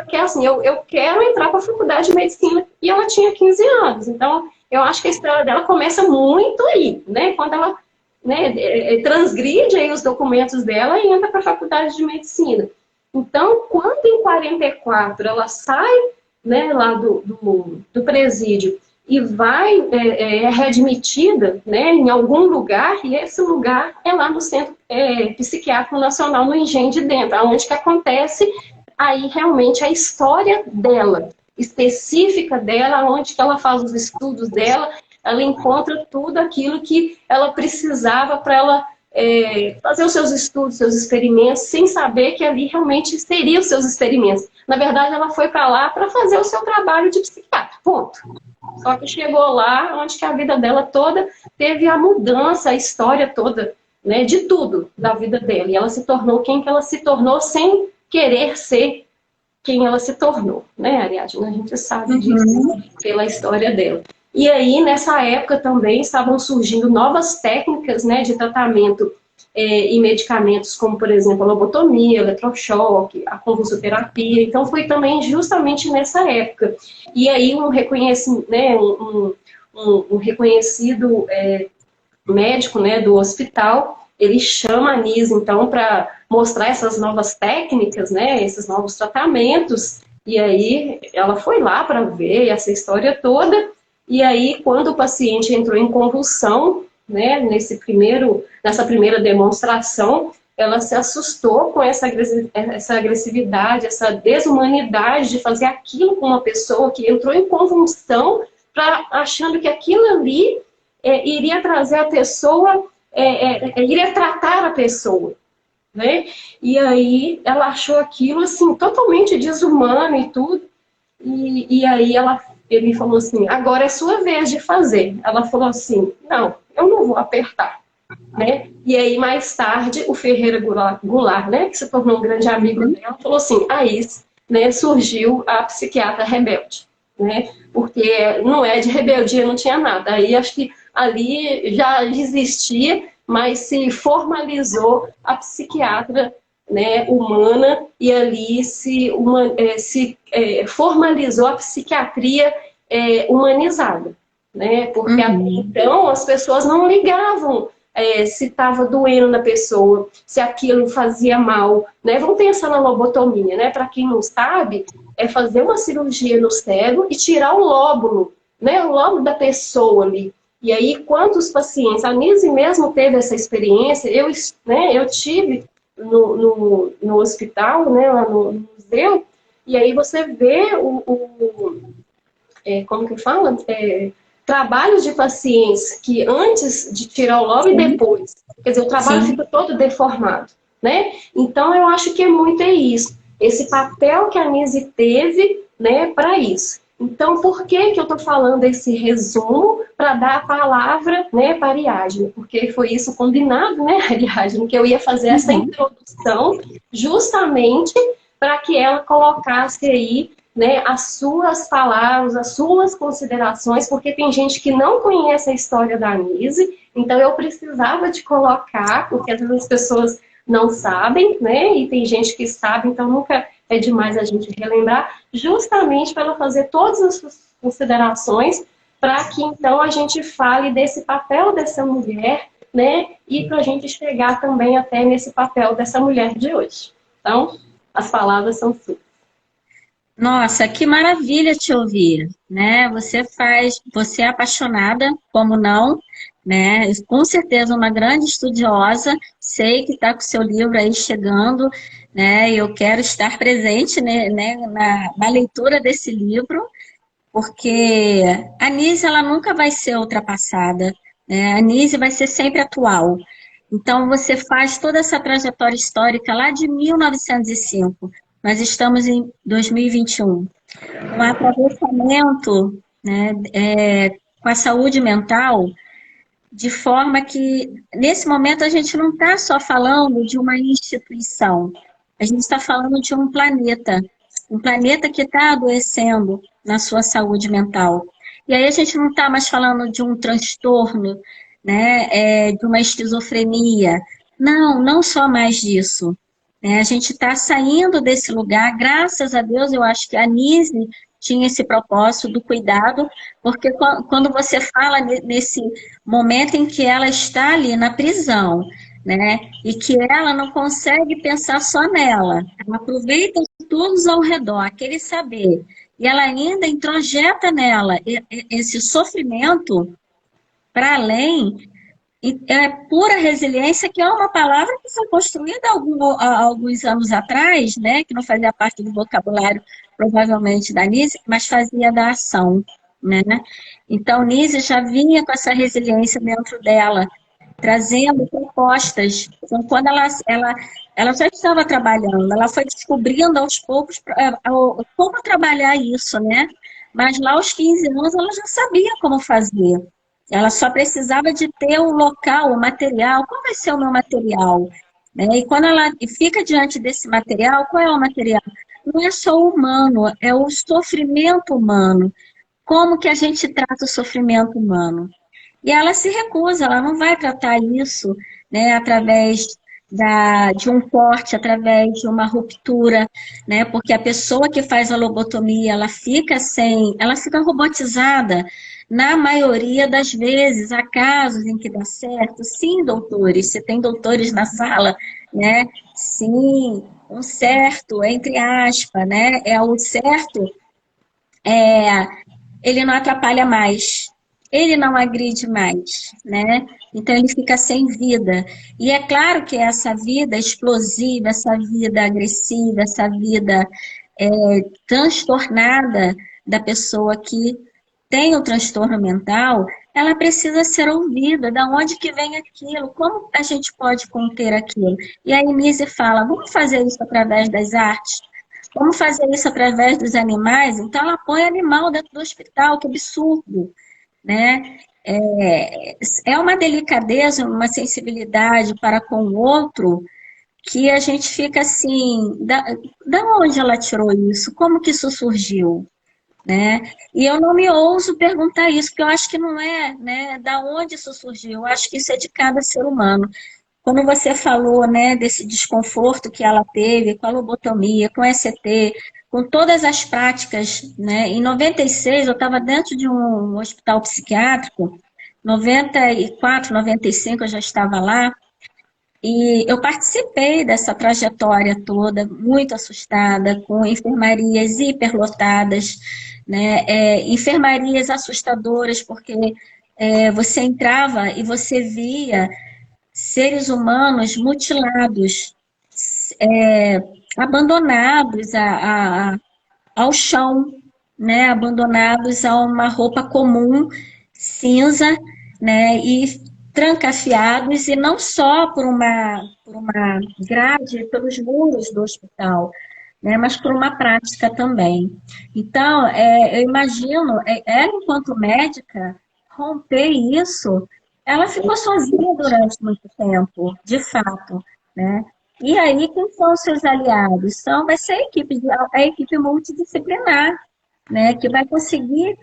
quer assim, eu quero entrar para a faculdade de medicina, e ela tinha 15 anos. Então, eu acho que a história dela começa muito aí, né? Quando ela, né, transgride aí os documentos dela e entra para a faculdade de medicina. Então, quando em 44 ela sai, né, lá do presídio e vai, é readmitida, né, em algum lugar, e esse lugar é lá no Centro Psiquiátrico Nacional, no Engenho de Dentro, onde que acontece aí realmente a história dela, específica dela, onde que ela faz os estudos dela, ela encontra tudo aquilo que ela precisava para ela fazer os seus estudos, seus experimentos, sem saber que ali realmente seriam os seus experimentos. Na verdade, ela foi para lá para fazer o seu trabalho de psiquiatra, ponto. Só que chegou lá, onde que a vida dela toda teve a mudança, a história toda, né, de tudo da vida dela. E ela se tornou quem que ela se tornou sem querer ser quem ela se tornou, né, Ariadne? A gente sabe disso pela história dela. E aí, nessa época também, estavam surgindo novas técnicas, né, de tratamento e medicamentos, como, por exemplo, a lobotomia, eletrochoque, a convulsoterapia. Então, foi também justamente nessa época. E aí, um reconhecido médico, né, do hospital, ele chama a Anísia, então, para mostrar essas novas técnicas, né, esses novos tratamentos. E aí, ela foi lá para ver essa história toda. E aí, quando o paciente entrou em convulsão, né, nessa primeira demonstração, ela se assustou com essa agressividade, essa desumanidade de fazer aquilo com uma pessoa que entrou em convulsão, achando que aquilo ali iria trazer a pessoa, iria tratar a pessoa, né? E aí ela achou aquilo assim totalmente desumano e tudo. E aí ele falou assim, agora é sua vez de fazer. Ela falou assim, não, eu não vou apertar, né? E aí mais tarde o Ferreira Goulart, né, que se tornou um grande amigo dela, falou assim, aí, né, surgiu a psiquiatra rebelde, né? Porque não é de rebeldia, não tinha nada. Aí acho que ali já existia, mas se formalizou a psiquiatra, né, humana, e ali se formalizou a psiquiatria humanizada, né? Porque até então as pessoas não ligavam se estava doendo na pessoa, se aquilo fazia mal, né? Vamos pensar na lobotomia, né? Para quem não sabe, é fazer uma cirurgia no cérebro e tirar o lóbulo, né? O lóbulo da pessoa ali. E aí, quantos pacientes, a Nise mesmo teve essa experiência, eu tive no hospital, né, lá no museu, e aí você vê como que fala? Trabalhos de pacientes que antes de tirar o lóbulo e depois, quer dizer, o trabalho fica todo deformado, né? Então, eu acho que muito isso, esse papel que a Nise teve, né, para isso. Então, por que eu estou falando esse resumo para dar a palavra, né, para a Ariadne? Porque foi isso combinado, né, Ariadne, que eu ia fazer essa introdução justamente para que ela colocasse aí, né, as suas palavras, as suas considerações, porque tem gente que não conhece a história da Nise, então eu precisava de colocar, porque às vezes as pessoas não sabem, né, e tem gente que sabe, então nunca é demais a gente relembrar, justamente para ela fazer todas as suas considerações, para que então a gente fale desse papel dessa mulher, né, e para a gente chegar também até nesse papel dessa mulher de hoje. Então, as palavras são suas. Nossa, que maravilha te ouvir, né? Você é apaixonada, como não, né? Com certeza uma grande estudiosa, sei que está com o seu livro aí chegando, né? Eu quero estar presente, né, na leitura desse livro, porque a Nise, ela nunca vai ser ultrapassada, né? A Nise vai ser sempre atual. Então, você faz toda essa trajetória histórica lá de 1905. Nós estamos em 2021. Um atravessamento, né, com a saúde mental, de forma que, nesse momento, a gente não está só falando de uma instituição, a gente está falando de um planeta que está adoecendo na sua saúde mental. E aí a gente não está mais falando de um transtorno, né, de uma esquizofrenia. Não só mais disso. A gente está saindo desse lugar, graças a Deus, eu acho que a Nise tinha esse propósito do cuidado, porque quando você fala nesse momento em que ela está ali na prisão, né? E que ela não consegue pensar só nela. Ela aproveita todos ao redor, aquele saber. E ela ainda introjeta nela esse sofrimento para além. É pura resiliência, que é uma palavra que foi construída há alguns anos atrás, né? Que não fazia parte do vocabulário, provavelmente, da Nise, mas fazia da ação, né? Então, Nise já vinha com essa resiliência dentro dela, trazendo propostas. Então, quando ela já estava trabalhando, ela foi descobrindo aos poucos como trabalhar isso, né? Mas lá aos 15 anos ela já sabia como fazer. Ela só precisava de ter o local, o material. Qual vai ser o meu material? Né? E quando ela fica diante desse material, qual é o material? Não é só o humano, é o sofrimento humano. Como que a gente trata o sofrimento humano? E ela se recusa, ela não vai tratar isso, né, através de um corte, através de uma ruptura, né, porque a pessoa que faz a lobotomia, ela fica robotizada. Na maioria das vezes, há casos em que dá certo, sim, doutores, se tem doutores na sala, né, sim, um certo, entre aspas, né, é o certo, ele não atrapalha mais, ele não agride mais, né? Então ele fica sem vida. E é claro que essa vida explosiva, essa vida agressiva, essa vida transtornada da pessoa que tem o transtorno mental, ela precisa ser ouvida. Da onde que vem aquilo? Como a gente pode conter aquilo? E a Inise fala, vamos fazer isso através das artes? Vamos fazer isso através dos animais? Então, ela põe animal dentro do hospital, que absurdo, né? É uma delicadeza, uma sensibilidade para com o outro, que a gente fica assim, da onde ela tirou isso? Como que isso surgiu? Né? E eu não me ouso perguntar isso, porque eu acho que não é, né, da onde isso surgiu, eu acho que isso é de cada ser humano. Quando você falou, né, desse desconforto que ela teve com a lobotomia, com o ECT, com todas as práticas, né, em 96 eu estava dentro de um hospital psiquiátrico, 94, 95 eu já estava lá, e eu participei dessa trajetória toda, muito assustada, com enfermarias hiperlotadas, né? Enfermarias assustadoras, porque você entrava e você via seres humanos mutilados, abandonados ao chão, né? Abandonados a uma roupa comum, cinza, né? E trancafiados, e não só por uma grade, pelos muros do hospital, né? Mas por uma prática também. Então, eu imagino, ela, enquanto médica, romper isso, ela ficou sozinha durante muito tempo, de fato, né? E aí, quem são os seus aliados? Vai ser a equipe multidisciplinar, né? Que vai conseguir.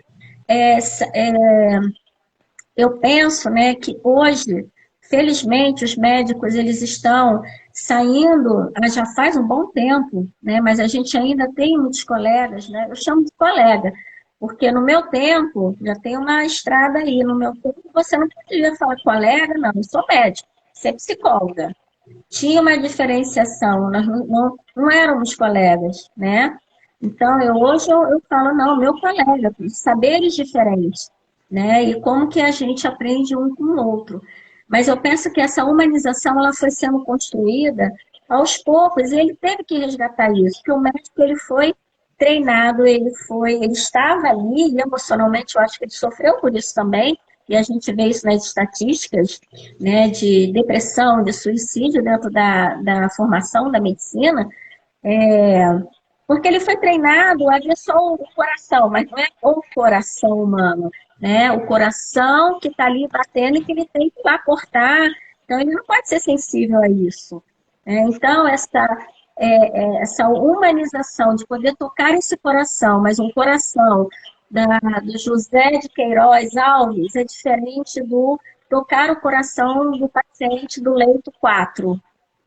Eu penso, né, que hoje, felizmente, os médicos eles estão saindo, já faz um bom tempo, né? Mas a gente ainda tem muitos colegas, né? Eu chamo de colega, porque no meu tempo, já tem uma estrada aí, no meu tempo você não podia falar colega, não, eu sou médico, você é psicóloga. Tinha uma diferenciação, nós não éramos colegas, né? Então, hoje eu falo, não, meu colega, saberes diferentes, né? E como que a gente aprende um com o outro. Mas eu penso que essa humanização, ela foi sendo construída aos poucos, e ele teve que resgatar isso, porque o médico, ele foi treinado, ele estava ali, e emocionalmente, eu acho que ele sofreu por isso também, e a gente vê isso nas estatísticas, né, de depressão, de suicídio dentro da formação da medicina, porque ele foi treinado a ver só o coração, mas não é o coração humano, né? O coração que está ali batendo e que ele tem que lá cortar, então ele não pode ser sensível a isso. Então, essa humanização de poder tocar esse coração, mas um coração do José de Queiroz Alves é diferente do tocar o coração do paciente do leito 4,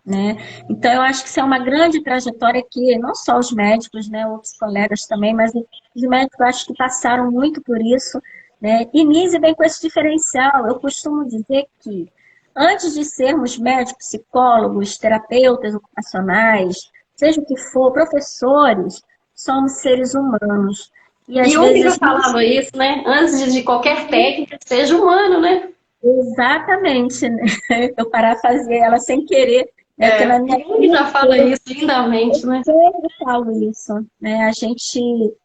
né? Então, eu acho que isso é uma grande trajetória que não só os médicos, né, outros colegas também, mas os médicos acho que passaram muito por isso, né? E Nise vem com esse diferencial. Eu costumo dizer que Antes de sermos médicos, psicólogos, terapeutas ocupacionais, seja o que for, professores, somos seres humanos. E às Jung já vezes falava isso, né? Antes de qualquer técnica, seja humano, né? exatamente, né? Eu parafraseei ela sem querer, né? Porque na minha Jung já fala isso lindamente, né? sempre falo isso, né? A gente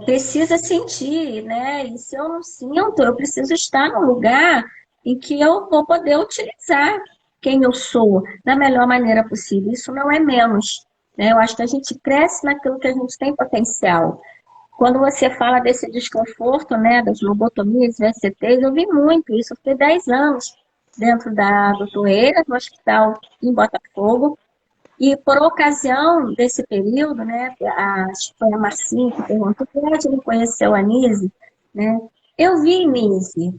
precisa sentir, né? E se eu não sinto, eu preciso estar num lugar em que eu vou poder utilizar quem eu sou da melhor maneira possível. Isso não é menos, né? Eu acho que a gente cresce naquilo que a gente tem potencial. Quando você fala desse desconforto, né, das lobotomias, VSTs, eu vi muito isso. Eu fiquei 10 anos dentro da doutoreira, no hospital em Botafogo, e por ocasião desse período, né, acho que foi a Marcinha que perguntou, onde não conheceu a Nise, né? Eu vi Nise,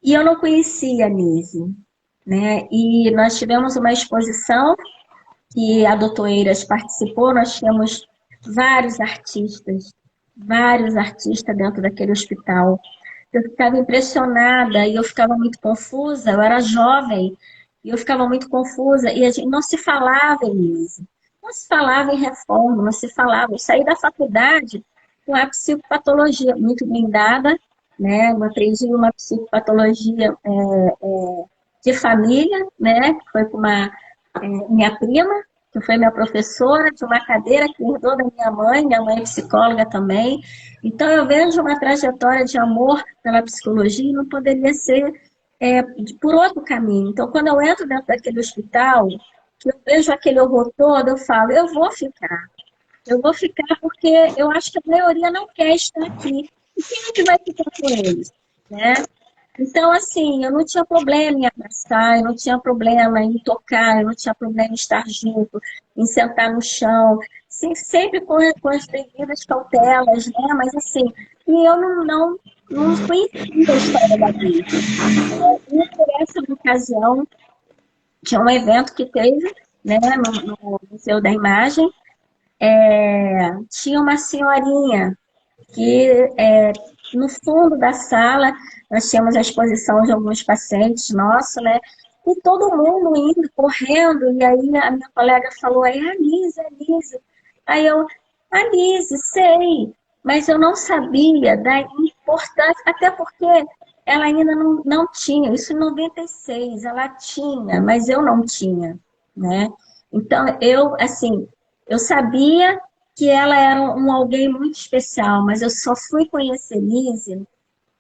e eu não conhecia a Nise, né? E nós tivemos uma exposição que a doutora Eiras participou, nós tínhamos vários artistas dentro daquele hospital. Eu ficava impressionada e eu ficava muito confusa, eu era jovem, e eu ficava muito confusa, e a gente não se falava, Elise. Não se falava em reforma, não se falava. Eu saí da faculdade com a psicopatologia muito bem dada, né? Eu aprendi uma psicopatologia de família, né? Que foi com minha prima, que foi minha professora, de uma cadeira que herdou da minha mãe é psicóloga também. Então, eu vejo uma trajetória de amor pela psicologia e não poderia ser por outro caminho. Então, quando eu entro dentro daquele hospital, que eu vejo aquele horror todo, eu falo, eu vou ficar. Eu vou ficar porque eu acho que a maioria não quer estar aqui. E quem é que vai ficar com eles? Né? Então, assim, eu não tinha problema em abraçar, eu não tinha problema em tocar, eu não tinha problema em estar junto, em sentar no chão, sim, sempre com as devidas cautelas, né? Mas, assim, e eu não conhecia a história da vida. E por essa ocasião, tinha um evento que teve, né, no Museu da Imagem, tinha uma senhorinha que no fundo da sala nós tínhamos a exposição de alguns pacientes nossos, né? E todo mundo indo, correndo, e aí a minha colega falou, aí a Lise. Aí eu, a Lise, sei, mas eu não sabia da importância, até porque ela ainda não tinha, isso em 96, ela tinha, mas eu não tinha, né? Então, eu, assim, eu sabia que ela era alguém muito especial, mas eu só fui conhecer Lise,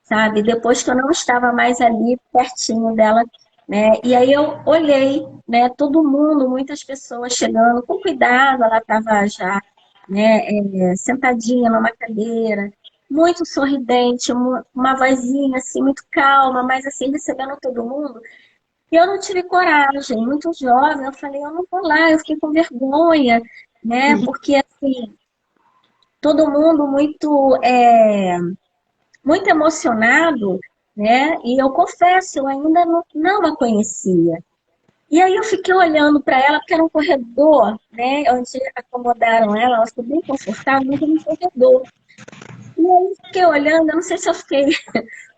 sabe, depois que eu não estava mais ali pertinho dela, né? E aí eu olhei, né, todo mundo, muitas pessoas chegando com cuidado, ela estava já, né, sentadinha numa cadeira, muito sorridente, uma vozinha assim muito calma, mas assim recebendo todo mundo. E eu não tive coragem, muito jovem, eu falei, eu não vou lá, eu fiquei com vergonha, né? Porque assim, todo mundo muito emocionado, né? E eu confesso, eu ainda não a conhecia. E aí eu fiquei olhando para ela, porque era um corredor, né? Onde acomodaram ela, ela ficou bem confortável, mas era um corredor. E aí eu fiquei olhando, eu não sei se eu fiquei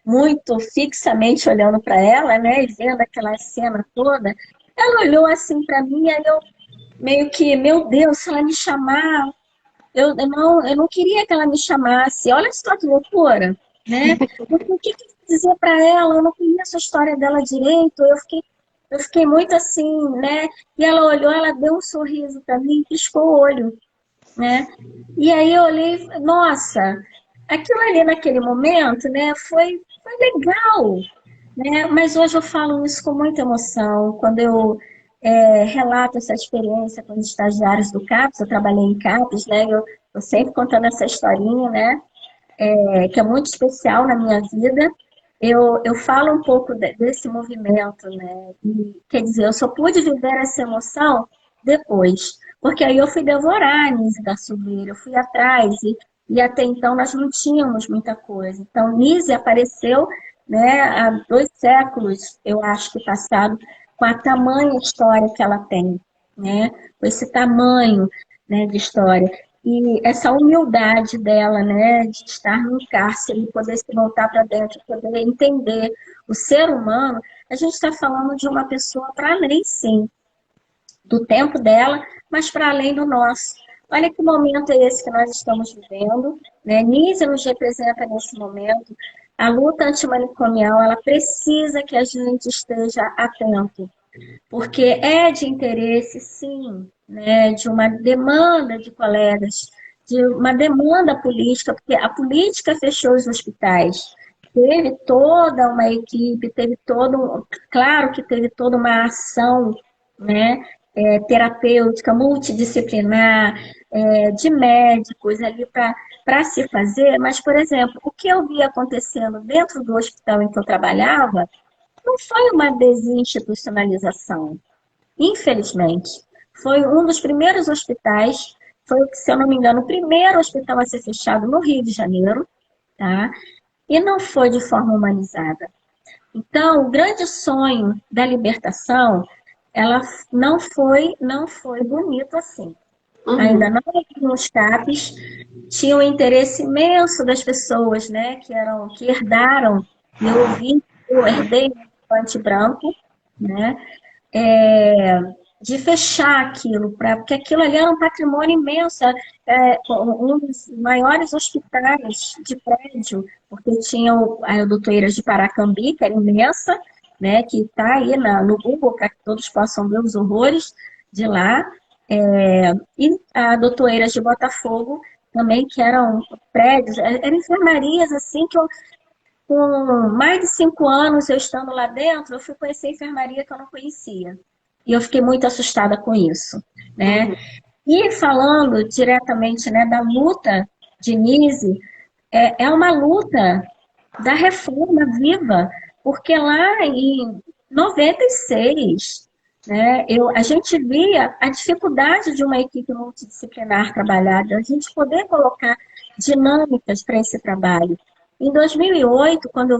muito fixamente olhando para ela, né? E vendo aquela cena toda. Ela olhou assim para mim, aí eu meio que, meu Deus, se ela me chamar, eu não queria que ela me chamasse. Olha só que loucura, né? Porque o que eu ia dizer para ela? Eu não conheço a história dela direito. Eu fiquei muito assim, né? E ela olhou, ela deu um sorriso para mim, piscou o olho, né? E aí eu olhei, e falei, nossa, aquilo ali naquele momento, né? Foi legal, né? Mas hoje eu falo isso com muita emoção. Quando eu relato essa experiência com os estagiários do CAPES, eu trabalhei em CAPES, né? Eu sempre contando essa historinha, né? Que é muito especial na minha vida. Eu falo um pouco desse movimento, né? E, quer dizer, eu só pude viver essa emoção depois, porque aí eu fui devorar a Nise da Silveira, eu fui atrás, e até então nós não tínhamos muita coisa. Então, Nise apareceu, né, há 2 séculos, eu acho que passado, com a tamanha história que ela tem, né? Com esse tamanho, né, de história. E essa humildade dela, né, de estar no cárcere e poder se voltar para dentro, poder entender o ser humano. a gente está falando de uma pessoa para além, sim, do tempo dela, mas para além do nosso. Olha que momento é esse que nós estamos vivendo, né? Nise nos representa nesse momento. A luta antimanicomial, ela precisa que a gente esteja atento, porque é de interesse, sim, né, de uma demanda de colegas, de uma demanda política, porque a política fechou os hospitais. Teve toda uma equipe, claro que teve toda uma ação, né, terapêutica, multidisciplinar, de médicos ali para se fazer, mas, por exemplo, o que eu vi acontecendo dentro do hospital em que eu trabalhava não foi uma desinstitucionalização, infelizmente. Foi um dos primeiros hospitais, foi, se eu não me engano, o primeiro hospital a ser fechado no Rio de Janeiro, tá? E não foi de forma humanizada. Então, o grande sonho da libertação, ela não foi bonito assim. Uhum. Ainda não nos CAPs, tinha um interesse imenso das pessoas, né, que herdaram, eu herdei um elefante branco, né, de fechar aquilo, porque aquilo ali era um patrimônio imenso, um dos maiores hospitais de prédio, porque tinha a doutor Eiras de Paracambi, que era imensa, né, que está aí no Google, para que todos possam ver os horrores de lá, e a doutor Eiras de Botafogo, também, que eram prédios, eram enfermarias, assim, que eu, com mais de 5 anos eu estando lá dentro, eu fui conhecer a enfermaria que eu não conhecia. E eu fiquei muito assustada com isso, né? Uhum. E falando diretamente, né, da luta de Nise, é uma luta da reforma viva, porque lá em 96, né, a gente via a dificuldade de uma equipe multidisciplinar trabalhada, a gente poder colocar dinâmicas para esse trabalho. Em 2008, quando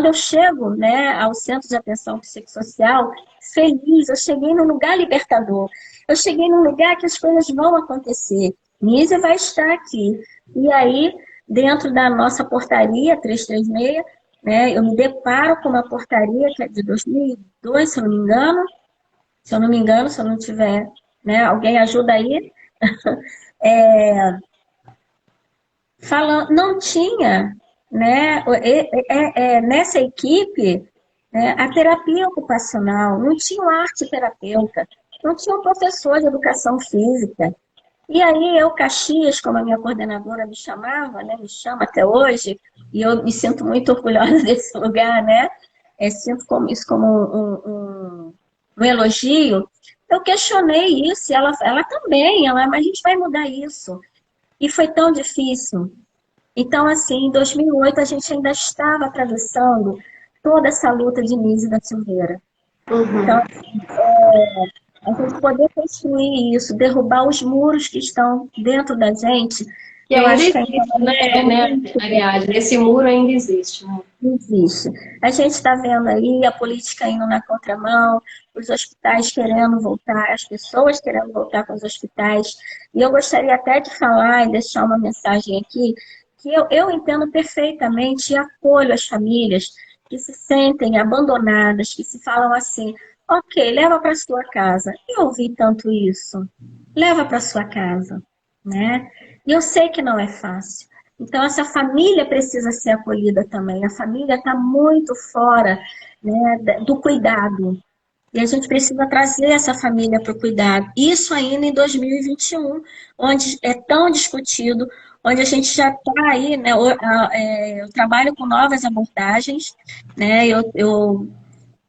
eu chego, né, ao Centro de Atenção Psicossocial, feliz, eu cheguei num lugar libertador. Eu cheguei num lugar que as coisas vão acontecer. Nise vai estar aqui. E aí, dentro da nossa portaria 336, né, eu me deparo com uma portaria que é de 2002, se eu não me engano. Se eu não tiver, né, alguém ajuda aí. Falando, não tinha, né, nessa equipe, né, a terapia ocupacional, não tinha um arte-terapeuta, não tinha um professor de educação física. E aí eu, Caxias, como a minha coordenadora me chamava, né, me chama até hoje, e eu me sinto muito orgulhosa desse lugar, né, sinto isso como um elogio. Eu questionei isso, e ela também, mas a gente vai mudar isso. E foi tão difícil. Então, assim, em 2008, a gente ainda estava atravessando toda essa luta de Nise da Silveira. Uhum. Então, assim, a gente poder construir isso, derrubar os muros que estão dentro da gente. E eu acho que ainda Ariadne, esse muro ainda existe, né? Existe. A gente está vendo aí a política indo na contramão, os hospitais querendo voltar, as pessoas querendo voltar com os hospitais. E eu gostaria até de falar e deixar uma mensagem aqui, que eu entendo perfeitamente e acolho as famílias que se sentem abandonadas, que se falam assim, ok, leva para sua casa. Eu ouvi tanto isso. Leva para sua casa, né? E eu sei que não é fácil. Então, essa família precisa ser acolhida também. A família está muito fora, né, do cuidado. E a gente precisa trazer essa família para o cuidado. Isso ainda em 2021, onde é tão discutido, onde a gente já está aí, né? Eu trabalho com novas abordagens, né? Eu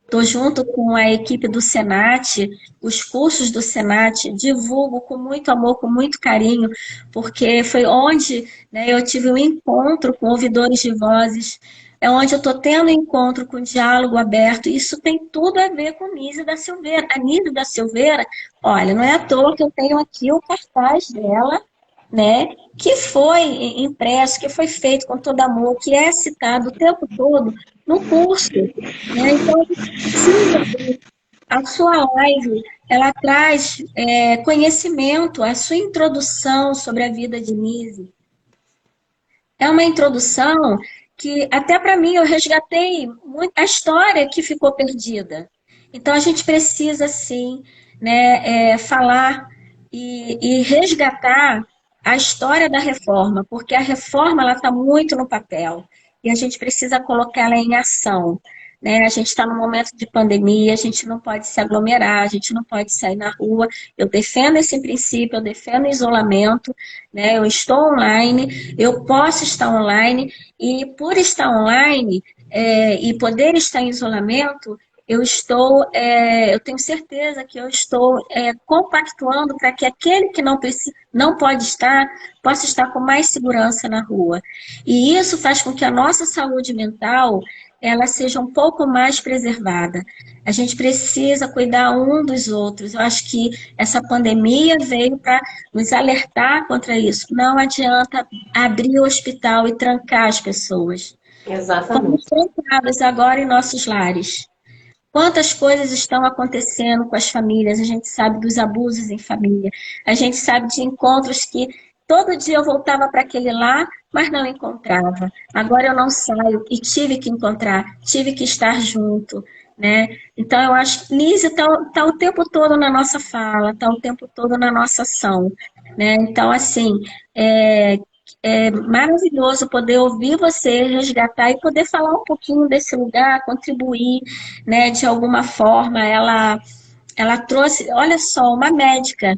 estou junto com a equipe do Senat, os cursos do Senat, divulgo com muito amor, com muito carinho, porque foi onde, né, eu tive um encontro com ouvidores de vozes, é onde eu estou tendo um encontro com diálogo aberto, e isso tem tudo a ver com Nise da Silveira. A Nise da Silveira, olha, não é à toa que eu tenho aqui o cartaz dela, né, que foi impresso, que foi feito com todo amor, que é citado o tempo todo no curso, né? Então, a sua live, ela traz conhecimento, a sua introdução sobre a vida de Nise. É uma introdução que até para mim eu resgatei muito a história que ficou perdida. Então a gente precisa sim, né, falar e resgatar a história da reforma, porque a reforma ela está muito no papel e a gente precisa colocá-la em ação. Né? A gente está num momento de pandemia, a gente não pode se aglomerar, a gente não pode sair na rua. Eu defendo esse princípio, eu defendo o isolamento, né? Eu estou online, eu posso estar online, e por estar online e poder estar em isolamento, eu tenho certeza que eu estou compactuando para que aquele que não pode estar, possa estar com mais segurança na rua. E isso faz com que a nossa saúde mental ela seja um pouco mais preservada. A gente precisa cuidar um dos outros. Eu acho que essa pandemia veio para nos alertar contra isso. Não adianta abrir o hospital e trancar as pessoas. Exatamente. Estamos trancadas agora em nossos lares. Quantas coisas estão acontecendo com as famílias? A gente sabe dos abusos em família. A gente sabe de encontros que todo dia eu voltava para aquele lá, mas não encontrava. Agora eu não saio e tive que encontrar, tive que estar junto, né? Então eu acho que Nise está o tempo todo na nossa fala, está o tempo todo na nossa ação, né? Então, assim, é maravilhoso poder ouvir você, resgatar e poder falar um pouquinho desse lugar, contribuir, né, de alguma forma. Ela trouxe, olha só, uma médica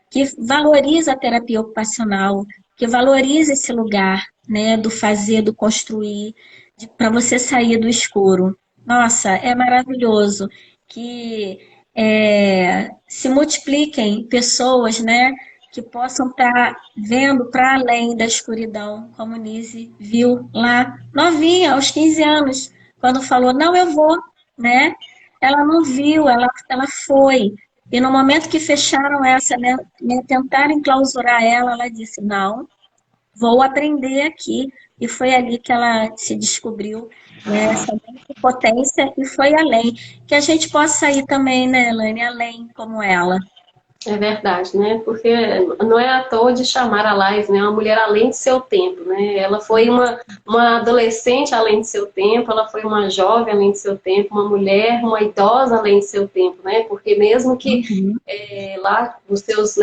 que valoriza a terapia ocupacional, que valoriza esse lugar, né, do fazer, do construir, para você sair do escuro. Nossa, é maravilhoso que se multipliquem pessoas, né, que possam estar vendo para além da escuridão, como Nise viu lá, novinha, aos 15 anos, quando falou, não, eu vou, né? Ela não viu, ela foi. E no momento que fecharam essa, né, tentaram enclausurar ela disse, não, vou aprender aqui. E foi ali que ela se descobriu, né, essa potência e foi além. Que a gente possa ir também, né, Elaine, além como ela. É verdade, né? Porque não é à toa de chamar a live, né? Uma mulher além de seu tempo, né? Ela foi uma adolescente além de seu tempo, ela foi uma jovem além de seu tempo, uma mulher, uma idosa além de seu tempo, né? Porque mesmo que lá nos seus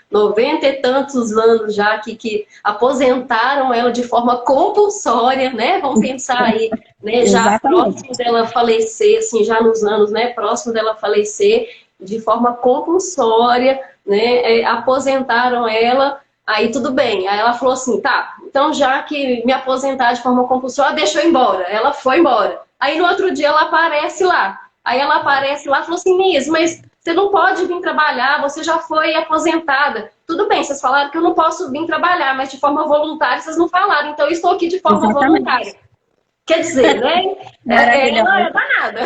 90 e tantos anos já que aposentaram ela de forma compulsória, né? Vamos pensar aí, né? Já próximo dela falecer, assim, já nos anos, né? Próximo dela falecer, de forma compulsória, né, aposentaram ela, aí tudo bem. Aí ela falou assim, tá, então já que me aposentar de forma compulsória, deixa eu ir embora. Ela foi embora. Aí no outro dia ela aparece lá. Aí ela aparece lá e falou assim, Nise, mas você não pode vir trabalhar, você já foi aposentada. Tudo bem, vocês falaram que eu não posso vir trabalhar, mas de forma voluntária vocês não falaram, então eu estou aqui de forma voluntária. Quer dizer, né? Ela é danada.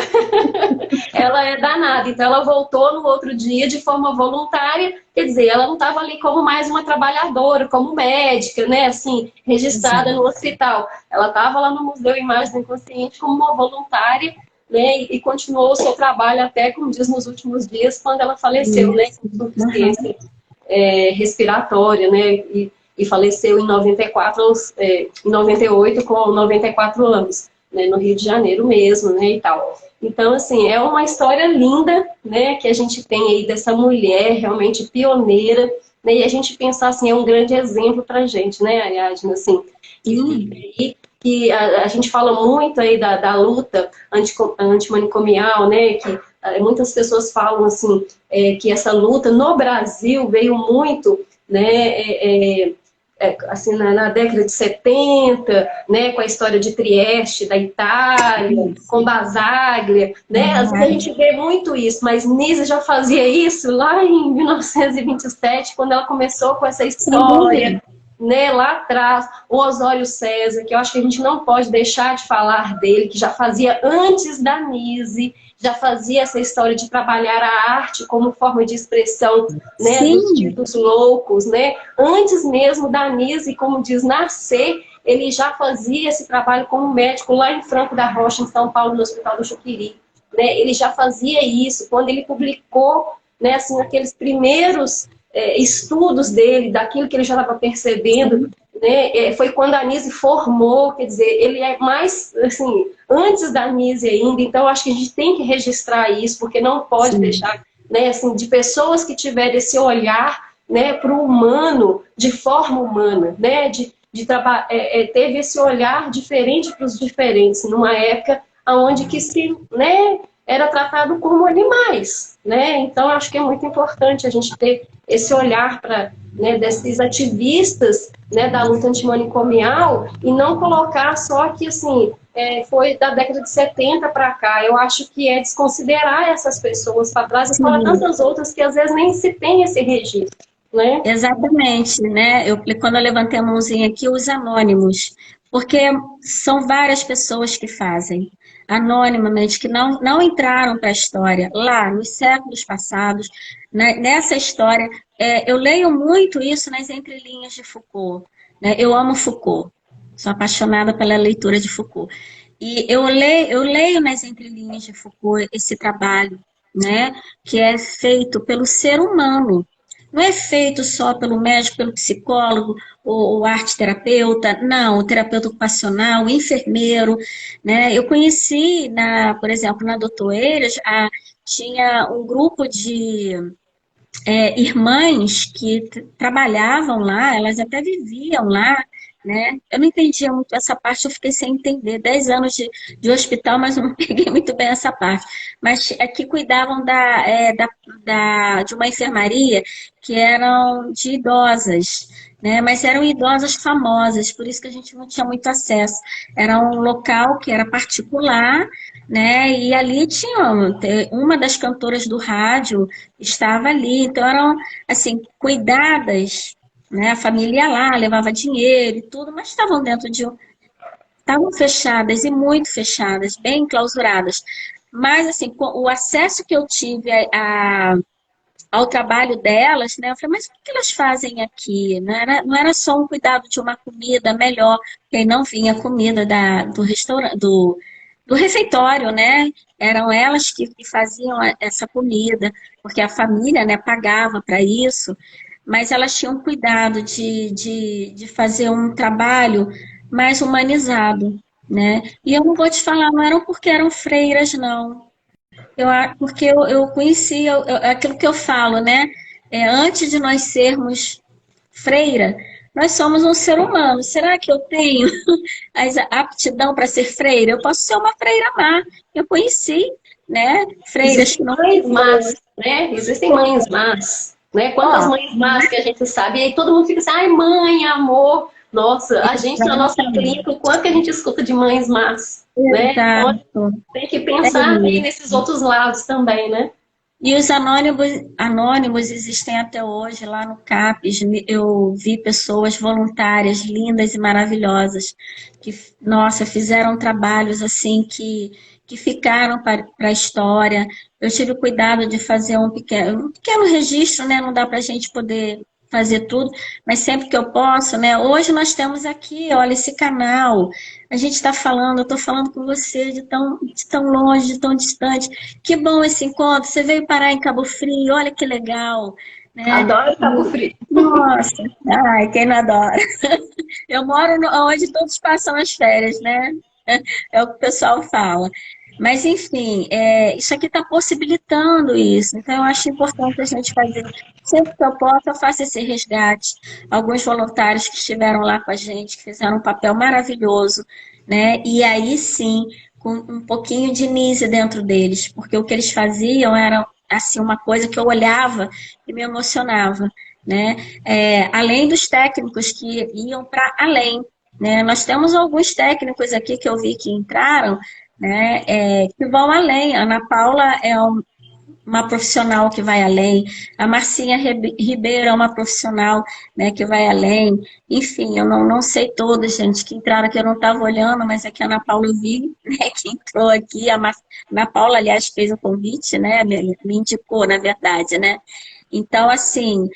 Ela é danada. Então, ela voltou no outro dia de forma voluntária. Quer dizer, ela não estava ali como mais uma trabalhadora, como médica, né? Assim, registrada no hospital. Ela estava lá no Museu Imagens do Inconsciente como uma voluntária, né? E continuou o seu trabalho até, como diz, nos últimos dias, quando ela faleceu, né? Com insuficiência respiratória, né? E faleceu em 98 com 94 anos, né, no Rio de Janeiro mesmo, né, e tal. Então, assim, é uma história linda, né, que a gente tem aí dessa mulher realmente pioneira, né, e a gente pensar assim, é um grande exemplo pra gente, né, Ariadna, assim. E a gente fala muito aí da luta antimanicomial, né, que muitas pessoas falam assim, que essa luta no Brasil veio muito, né, assim, na década de 70, né, com a história de Trieste, da Itália, com Basaglia, né, às vezes a gente vê muito isso, mas Nise já fazia isso lá em 1927, quando ela começou com essa história, né, lá atrás, o Osório César, que eu acho que a gente não pode deixar de falar dele, que já fazia antes da Nise, já fazia essa história de trabalhar a arte como forma de expressão, né, dos títulos loucos, né? Antes mesmo da Nise, como diz, nascer, ele já fazia esse trabalho como médico lá em Franco da Rocha, em São Paulo, no Hospital do Chuquiri. Né? Ele já fazia isso quando ele publicou, né, assim, aqueles primeiros estudos dele, daquilo que ele já estava percebendo, né? Foi quando a Nise formou, quer dizer, ele é mais, assim, antes da Nise ainda, então eu acho que a gente tem que registrar isso, porque não pode Sim. deixar, né, assim, de pessoas que tiverem esse olhar, né, para o humano, de forma humana, né, teve esse olhar diferente para os diferentes, numa época onde que se, né, era tratado como animais, né? Então acho que é muito importante a gente ter esse olhar para, né, desses ativistas, né, da luta antimanicomial e não colocar só que assim foi da década de 70 para cá. Eu acho que é desconsiderar essas pessoas para trás e falar Sim. tantas outras que às vezes nem se tem esse registro, né? Exatamente, né? Quando eu levantei a mãozinha aqui, os anônimos, porque são várias pessoas que fazem anonimamente, que não entraram para a história lá nos séculos passados, né? Nessa história. Eu leio muito isso nas entrelinhas de Foucault, né? Eu amo Foucault, sou apaixonada pela leitura de Foucault. E eu leio nas entrelinhas de Foucault esse trabalho, né? Que é feito pelo ser humano. Não é feito só pelo médico, pelo psicólogo, o arte-terapeuta, não, o terapeuta ocupacional, o enfermeiro, né? Eu conheci, por exemplo, na Doutor Eiras, tinha um grupo de irmãs que trabalhavam lá, elas até viviam lá, né? Eu não entendia muito essa parte, eu fiquei sem entender. 10 anos de hospital, mas não peguei muito bem essa parte. Mas que cuidavam de uma enfermaria que eram de idosas, né? Mas eram idosas famosas, por isso que a gente não tinha muito acesso. Era um local que era particular, né? E ali tinha uma das cantoras do rádio estava ali, então eram assim cuidadas, né? A família ia lá, levava dinheiro e tudo, mas estavam estavam fechadas e muito fechadas, bem clausuradas. Mas assim, o acesso que eu tive ao trabalho delas, né? Eu falei, mas o que elas fazem aqui? Não era só um cuidado de uma comida melhor, porque aí não vinha comida do restaurante, do refeitório, né? Eram elas que faziam essa comida, porque a família, né, pagava para isso, mas elas tinham cuidado de fazer um trabalho mais humanizado, né? E eu não vou te falar, não eram porque eram freiras, não. Porque eu conheci aquilo que eu falo, né? Antes de nós sermos freira, nós somos um ser humano. Será que eu tenho a aptidão para ser freira? Eu posso ser uma freira má. Eu conheci, né? Freiras que Existem não mães foram más, boas. né? Existem mães más, né? Quantas Ó, mães más que a gente sabe, e aí todo mundo fica assim, ai, mãe, amor. Nossa, a gente na nossa exatamente. clínica, o quanto que a gente escuta de mães más, né? Então, Exato. tem que É pensar bem isso. nesses outros lados também, né? E os anônimos existem até hoje lá no CAPES. Eu vi pessoas voluntárias lindas e maravilhosas que, nossa, fizeram trabalhos assim que ficaram para a história. Eu tive o cuidado de fazer um pequeno registro, né? Não dá para a gente poder fazer tudo, mas sempre que eu posso, né? Hoje nós temos aqui, olha, esse canal. A gente está falando, eu estou falando com você de tão longe, de tão distante. Que bom esse encontro. Você veio parar em Cabo Frio, olha que legal, né? Adoro Cabo Frio. Nossa, ai, quem não adora? Eu moro onde todos passam as férias, né? É o que o pessoal fala. Mas, enfim, isso aqui está possibilitando isso. Então, eu acho importante a gente fazer. Sempre que eu posso, eu faço esse resgate. Alguns voluntários que estiveram lá com a gente, que fizeram um papel maravilhoso, né? E aí, sim, com um pouquinho de Nise dentro deles, porque o que eles faziam era, assim, uma coisa que eu olhava e me emocionava, né? Além dos técnicos que iam para além, né? Nós temos alguns técnicos aqui que eu vi que entraram, né, que vão além. A Ana Paula é uma profissional que vai além, a Marcinha Ribeiro é uma profissional, né, que vai além. Enfim, eu não sei todos, gente, que entraram aqui, eu não estava olhando, mas aqui a Ana Paula eu vi, né, que entrou aqui. Ana Paula, aliás, fez o convite, né, me indicou, na verdade, né. Então, assim,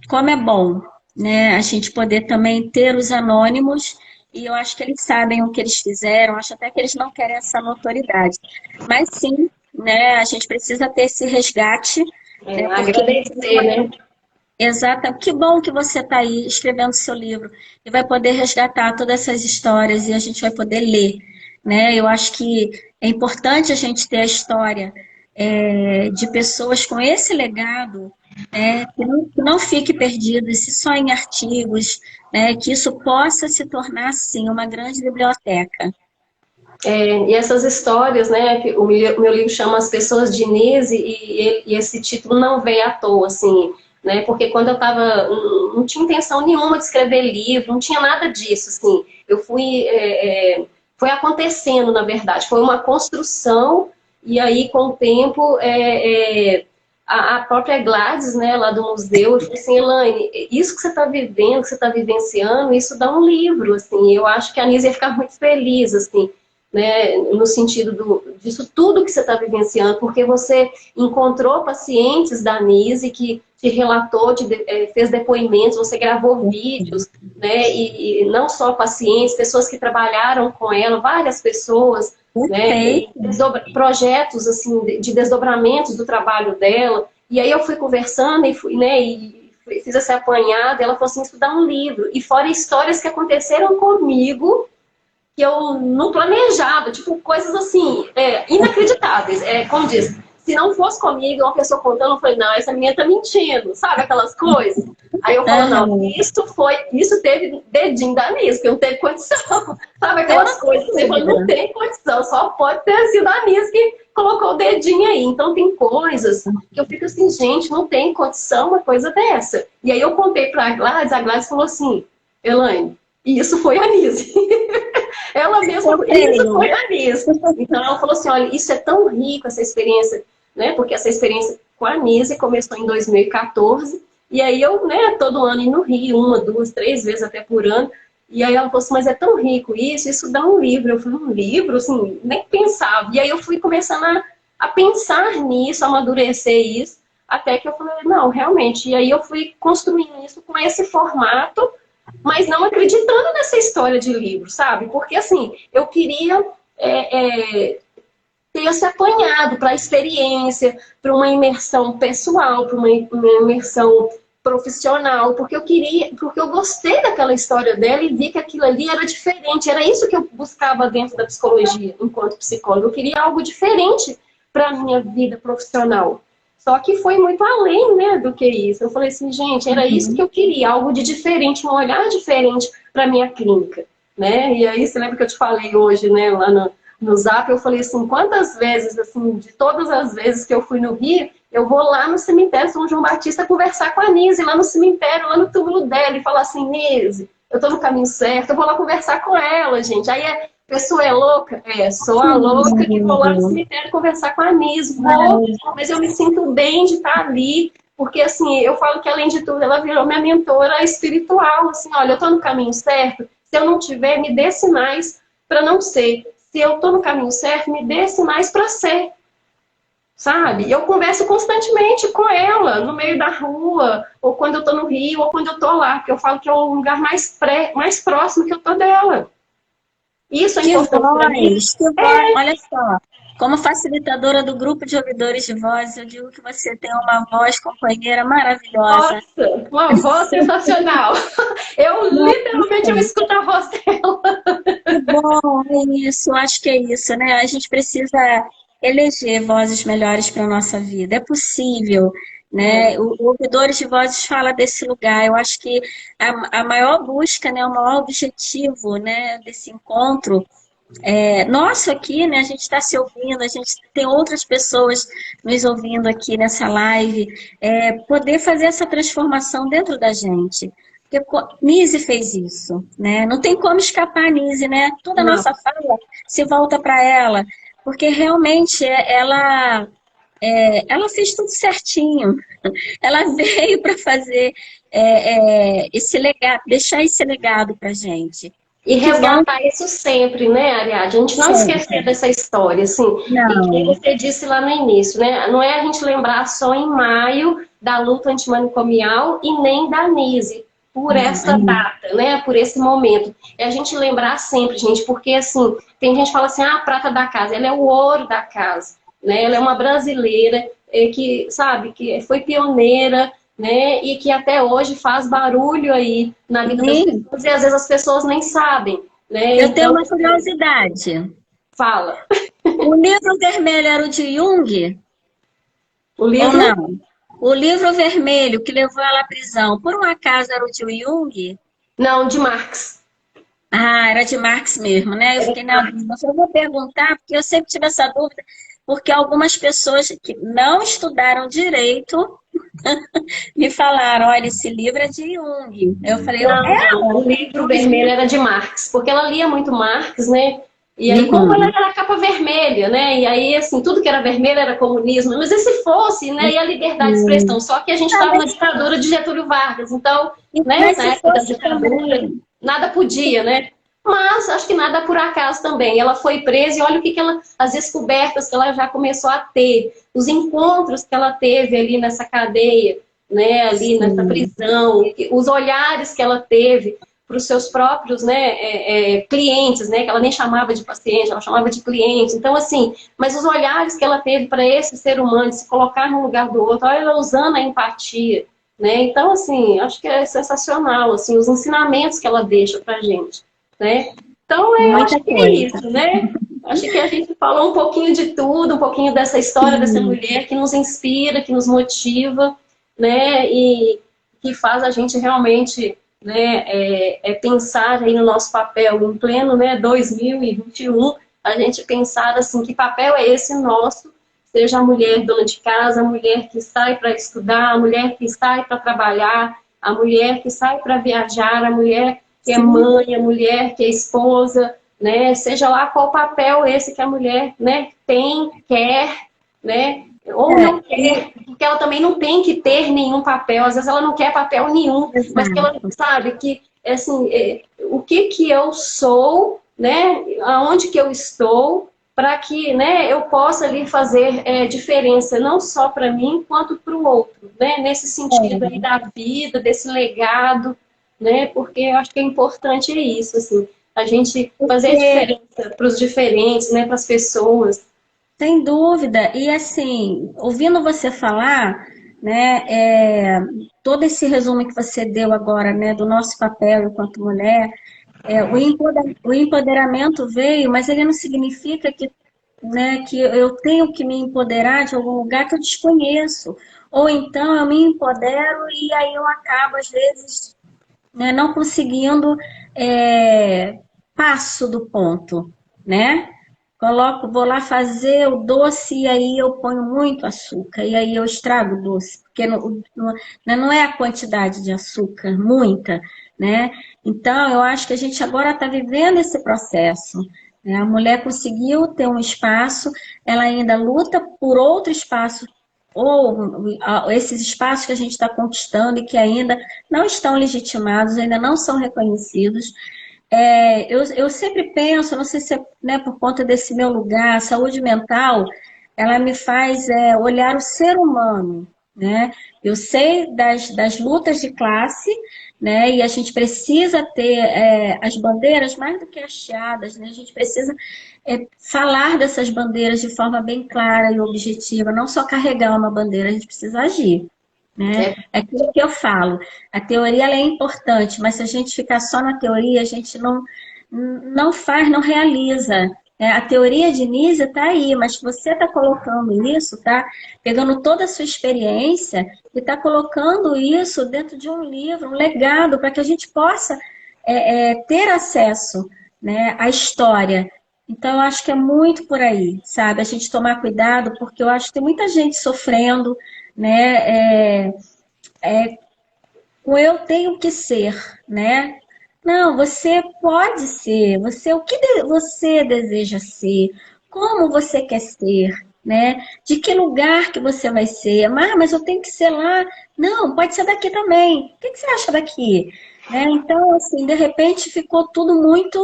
como é bom, né, a gente poder também ter os anônimos, e eu acho que eles sabem o que eles fizeram, acho até que eles não querem essa notoriedade. Mas sim, né, a gente precisa ter esse resgate, né, porque Agradecer, né? Exato. Que bom que você está aí escrevendo seu livro e vai poder resgatar todas essas histórias e a gente vai poder ler, né? Eu acho que é importante a gente ter a história de pessoas com esse legado, né? Que não fique perdido, se só em artigos, né? Que isso possa se tornar, sim, uma grande biblioteca. E essas histórias, né, que o meu livro chama As Pessoas de Nise, e esse título não veio à toa, assim, né, porque quando eu estava, não tinha intenção nenhuma de escrever livro, não tinha nada disso, assim, eu fui, foi acontecendo, na verdade, foi uma construção, e aí, com o tempo, a própria Gladys, né, lá do museu, eu falei assim, Elaine, isso que você está vivendo, que você está vivenciando, isso dá um livro, assim, eu acho que a Nise ia ficar muito feliz, assim, né, no sentido disso tudo que você está vivenciando, porque você encontrou pacientes da Nise que te relatou, fez depoimentos, você gravou vídeos, né, e não só pacientes, pessoas que trabalharam com ela, várias pessoas, né, projetos assim, de desdobramentos do trabalho dela, e aí eu fui conversando e fiz essa apanhada, e ela falou assim, isso dá um livro, e fora histórias que aconteceram comigo, que eu não planejava, tipo, coisas assim, inacreditáveis. Como diz, se não fosse comigo, uma pessoa contando, eu falei, não, essa menina tá mentindo, sabe aquelas coisas? Aí eu falo, não, isso teve dedinho da Anis, que não teve condição. Sabe aquelas coisas que você fala, não tem condição, só pode ter sido a Anis que colocou o dedinho aí. Então tem coisas que eu fico assim, gente, não tem condição uma coisa dessa. E aí eu contei pra a Gladys falou assim, Elaine, e isso foi a Anis. Ela mesma, isso foi a Nise. Então ela falou assim, olha, isso é tão rico, essa experiência, né? Porque essa experiência com a Nise começou em 2014, e aí eu, né, todo ano ir no Rio, 1, 2, 3 vezes até por ano, e aí ela falou assim, mas é tão rico isso dá um livro. Eu falei, um livro? Assim, nem pensava. E aí eu fui começando a pensar nisso, a amadurecer isso, até que eu falei, não, realmente. E aí eu fui construindo isso com esse formato, mas não acreditando nessa história de livro, sabe? Porque, assim, eu queria ter esse apanhado para a experiência, para uma imersão pessoal, para uma imersão profissional, porque eu gostei daquela história dela e vi que aquilo ali era diferente, era isso que eu buscava dentro da psicologia, enquanto psicóloga. Eu queria algo diferente para a minha vida profissional. Só que foi muito além, né, do que isso. Eu falei assim, gente, era isso que eu queria, algo de diferente, um olhar diferente para a minha clínica, né? E aí, você lembra que eu te falei hoje, né, lá no Zap, eu falei assim, quantas vezes, assim, de todas as vezes que eu fui no Rio, eu vou lá no cemitério São João Batista conversar com a Nise, lá no cemitério, lá no túmulo dela, e falar assim, Nise, eu tô no caminho certo, eu vou lá conversar com ela, gente. Aí a pessoa é louca? Sou a louca que vou lá no cemitério conversar com a Nise, mas eu me sinto bem de estar ali, porque assim, eu falo que além de tudo, ela virou minha mentora espiritual, assim, olha, eu tô no caminho certo, se eu não tiver, me dê sinais para não ser. Se eu tô no caminho certo, me dê sinais para ser. Sabe? Eu converso constantemente com ela, no meio da rua, ou quando eu tô no Rio, ou quando eu tô lá, porque eu falo que é o lugar mais próximo que eu tô dela. Isso é importante para mim. Olha só, como facilitadora do grupo de ouvidores de voz, eu digo que você tem uma voz companheira maravilhosa. Nossa, uma voz sensacional. Eu literalmente eu escuto a voz dela. Que bom, é isso, acho que é isso, né? A gente precisa eleger vozes melhores para a nossa vida. É possível, né? O Ouvidores de Vozes fala desse lugar. Eu acho que a maior busca, né, o maior objetivo, né, desse encontro nosso aqui, né? A gente está se ouvindo, a gente tem outras pessoas nos ouvindo aqui nessa live, poder fazer essa transformação dentro da gente. Porque Nise fez isso, né? Não tem como escapar a Nise, né? Toda a nossa fala se volta para ela, porque realmente ela fez tudo certinho. Ela veio para fazer esse legado, deixar esse legado para gente. E resgatar isso sempre, né, Ariadne? A gente não esquecer dessa história, assim. Não. E que você disse lá no início, né? Não é a gente lembrar só em maio da luta antimanicomial e nem da Nise, por essa data, né? Por esse momento. É a gente lembrar sempre, gente, porque, assim, tem gente que fala assim, a prata da casa, ela é o ouro da casa, né? Ela é uma brasileira que, sabe, que foi pioneira né? E que até hoje faz barulho aí na vida das Sim. pessoas e às vezes as pessoas nem sabem, né? Eu tenho Então, uma curiosidade. fala. O livro vermelho era o de Jung O ou livro, não? O livro vermelho que levou ela à prisão, por um acaso era o de Jung? não, de Marx. Ah, era de Marx mesmo, né? Eu Era fiquei de na Marx. dúvida. Eu vou perguntar, porque eu sempre tive essa dúvida, porque algumas pessoas que não estudaram direito me falaram, olha, esse livro é de Jung. Eu falei, Não, é? não, o livro vermelho era de Marx, porque ela lia muito Marx, né? E aí, como ela Uhum. era a capa vermelha, né? E aí, assim, tudo que era vermelho era comunismo. Mas e se fosse, né? E a liberdade de expressão? Uhum. Só que a gente Ah, estava na ditadura de Getúlio Vargas. Então, né? mas Na se época da fosse ditadura, também. nada podia, né? Mas acho que nada por acaso também. Ela foi presa e olha o que ela, as descobertas que ela já começou a ter, os encontros que ela teve ali nessa cadeia, né, ali nessa Sim, prisão, os olhares que ela teve para os seus próprios, né, clientes, né, que ela nem chamava de paciente, ela chamava de cliente. Então, assim, mas os olhares que ela teve para esse ser humano, de se colocar no lugar do outro, olha ela usando a empatia, né? Então, assim, acho que é sensacional, assim, os ensinamentos que ela deixa para gente, né? Então, eu acho muita que é coisa. isso, né? Acho que a gente falou um pouquinho de tudo, um pouquinho dessa história dessa Sim. mulher que nos inspira, que nos motiva, né? E que faz a gente realmente, né, pensar aí no nosso papel em pleno, né, 2021, a gente pensar assim, que papel é esse nosso, seja a mulher dona de casa, a mulher que sai para estudar, a mulher que sai para trabalhar, a mulher que sai para viajar, a mulher que é Sim. mãe, a mulher que é esposa, né, seja lá qual papel esse que a mulher, né, tem, quer, né, ou É, não quer, porque ela também não tem que ter nenhum papel, às vezes ela não quer papel nenhum, mas que ela exato. sabe que, assim, o que que eu sou, né, aonde que eu estou, para que, né, eu possa ali fazer diferença, não só para mim, quanto para o outro, né, nesse sentido aí É, da vida, desse legado, né, porque eu acho que é importante isso, assim, a gente fazer porque diferença para os diferentes, né, para as pessoas. sem dúvida, e assim, ouvindo você falar, né, todo esse resumo que você deu agora, né, do nosso papel enquanto mulher, o empoderamento veio, mas ele não significa que, né, que eu tenho que me empoderar de algum lugar que eu desconheço. Ou então eu me empodero e aí eu acabo, às vezes, né, não conseguindo passo do ponto, né? Coloco, vou lá fazer o doce e aí eu ponho muito açúcar e aí eu estrago o doce, porque não é a quantidade de açúcar, muita, né? Então, eu acho que a gente agora está vivendo esse processo, né? A mulher conseguiu ter um espaço, ela ainda luta por outro espaço, ou esses espaços que a gente está conquistando e que ainda não estão legitimados, ainda não são reconhecidos. Eu sempre penso, não sei se é, né, por conta desse meu lugar, a saúde mental, ela me faz olhar o ser humano, né? Eu sei das lutas de classe, né? E a gente precisa ter as bandeiras mais do que hasteadas, né? A gente precisa falar dessas bandeiras de forma bem clara e objetiva, não só carregar uma bandeira, a gente precisa agir. Né? É, É aquilo que eu falo. A teoria ela é importante, mas se a gente ficar só na teoria, a gente não faz, não realiza. A teoria de Nise está aí, mas você está colocando isso, tá? Pegando toda a sua experiência e está colocando isso dentro de um livro, um legado, para que a gente possa ter acesso, né, à história. Então, eu acho que é muito por aí, sabe? A gente tomar cuidado, porque eu acho que tem muita gente sofrendo, né? O eu tenho que ser, né? Não, você pode ser. Você, você deseja ser? Como você quer ser? Né? De que lugar que você vai ser? Mas eu tenho que ser lá. Não, pode ser daqui também. O que você acha daqui? Né? Então, assim, de repente ficou tudo muito,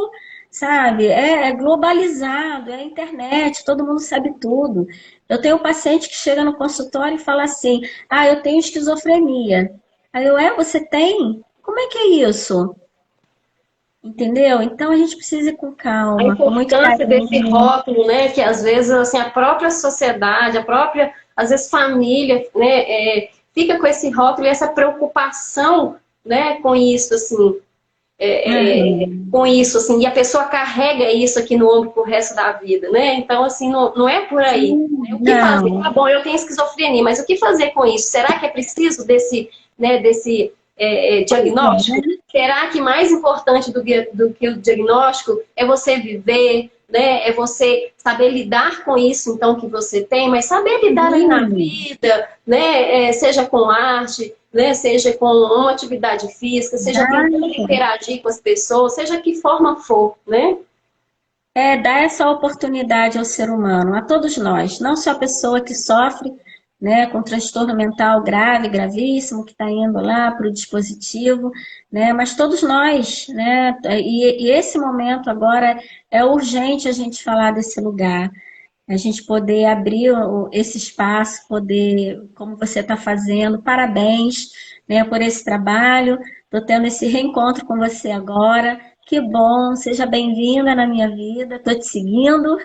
sabe? É globalizado, é internet, todo mundo sabe tudo. Eu tenho um paciente que chega no consultório e fala assim: ah, eu tenho esquizofrenia. Aí você tem? Como é que é isso? Entendeu? Então a gente precisa ir com a calma, com muito importância desse carinho. rótulo, né, que às vezes assim a própria sociedade, a própria às vezes família, né, fica com esse rótulo e essa preocupação, né, com isso, assim, com isso, assim, e a pessoa carrega isso aqui no ombro pro resto da vida, né? Então, assim, não é por aí. Né? O que fazer? Não. Tá bom, eu tenho esquizofrenia, mas o que fazer com isso? Será que é preciso desse diagnóstico? Será que mais importante do que o diagnóstico é você viver, né? É você saber lidar com isso, então, que você tem, mas saber lidar aí na vida, né? Seja com arte, né? Seja com uma atividade física, seja tentando interagir com as pessoas, seja que forma for, né? Dar essa oportunidade ao ser humano, a todos nós, não só a pessoa que sofre, né, com transtorno mental grave, gravíssimo, que está indo lá para o dispositivo, né, mas todos nós, né, e esse momento agora é urgente a gente falar desse lugar, a gente poder abrir esse espaço, poder, como você está fazendo, parabéns, né, por esse trabalho, estou tendo esse reencontro com você agora, que bom, seja bem-vinda na minha vida, estou te seguindo,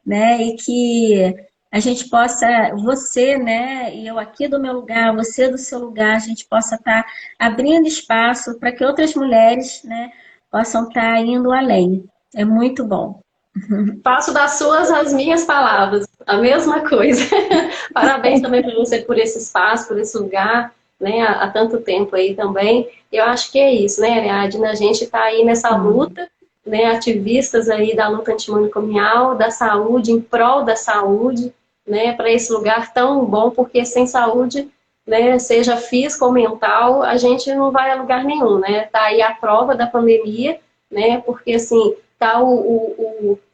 né, e que a gente possa, você, né, e eu aqui do meu lugar, você do seu lugar, a gente possa estar abrindo espaço para que outras mulheres, né, possam estar indo além. É muito bom. Faço das suas as minhas palavras, a mesma coisa. Parabéns também para você por esse espaço, por esse lugar, né, há tanto tempo aí também. Eu acho que é isso, né, Ariadna? A gente está aí nessa luta, né, ativistas aí da luta antimanicomial, da saúde, em prol da saúde, né, para esse lugar tão bom, porque sem saúde, né, seja física ou mental, a gente não vai a lugar nenhum, né? Tá aí a prova da pandemia, né, porque assim, tá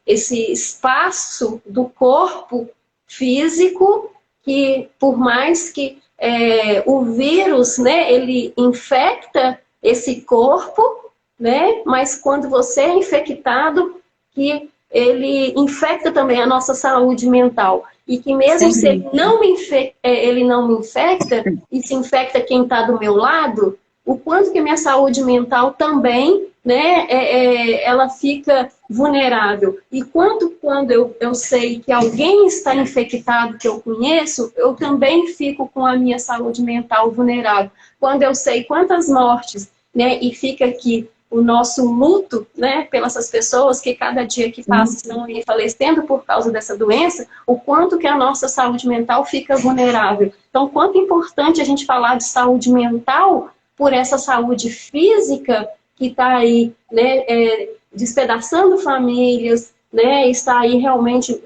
esse espaço do corpo físico que, por mais que o vírus, né, ele infecta esse corpo, né, mas quando você é infectado, que ele infecta também a nossa saúde mental. E que mesmo se ele não me infecta, e se infecta quem está do meu lado, o quanto que a minha saúde mental também, né, ela fica vulnerável. E quanto quando eu sei que alguém está infectado que eu conheço, eu também fico com a minha saúde mental vulnerável. Quando eu sei quantas mortes, né, e fica aqui o nosso luto, né, pelas pessoas que cada dia que passa estão aí falecendo por causa dessa doença, o quanto que a nossa saúde mental fica vulnerável. Então, quanto é importante a gente falar de saúde mental por essa saúde física que está aí, né, despedaçando famílias, né, está aí realmente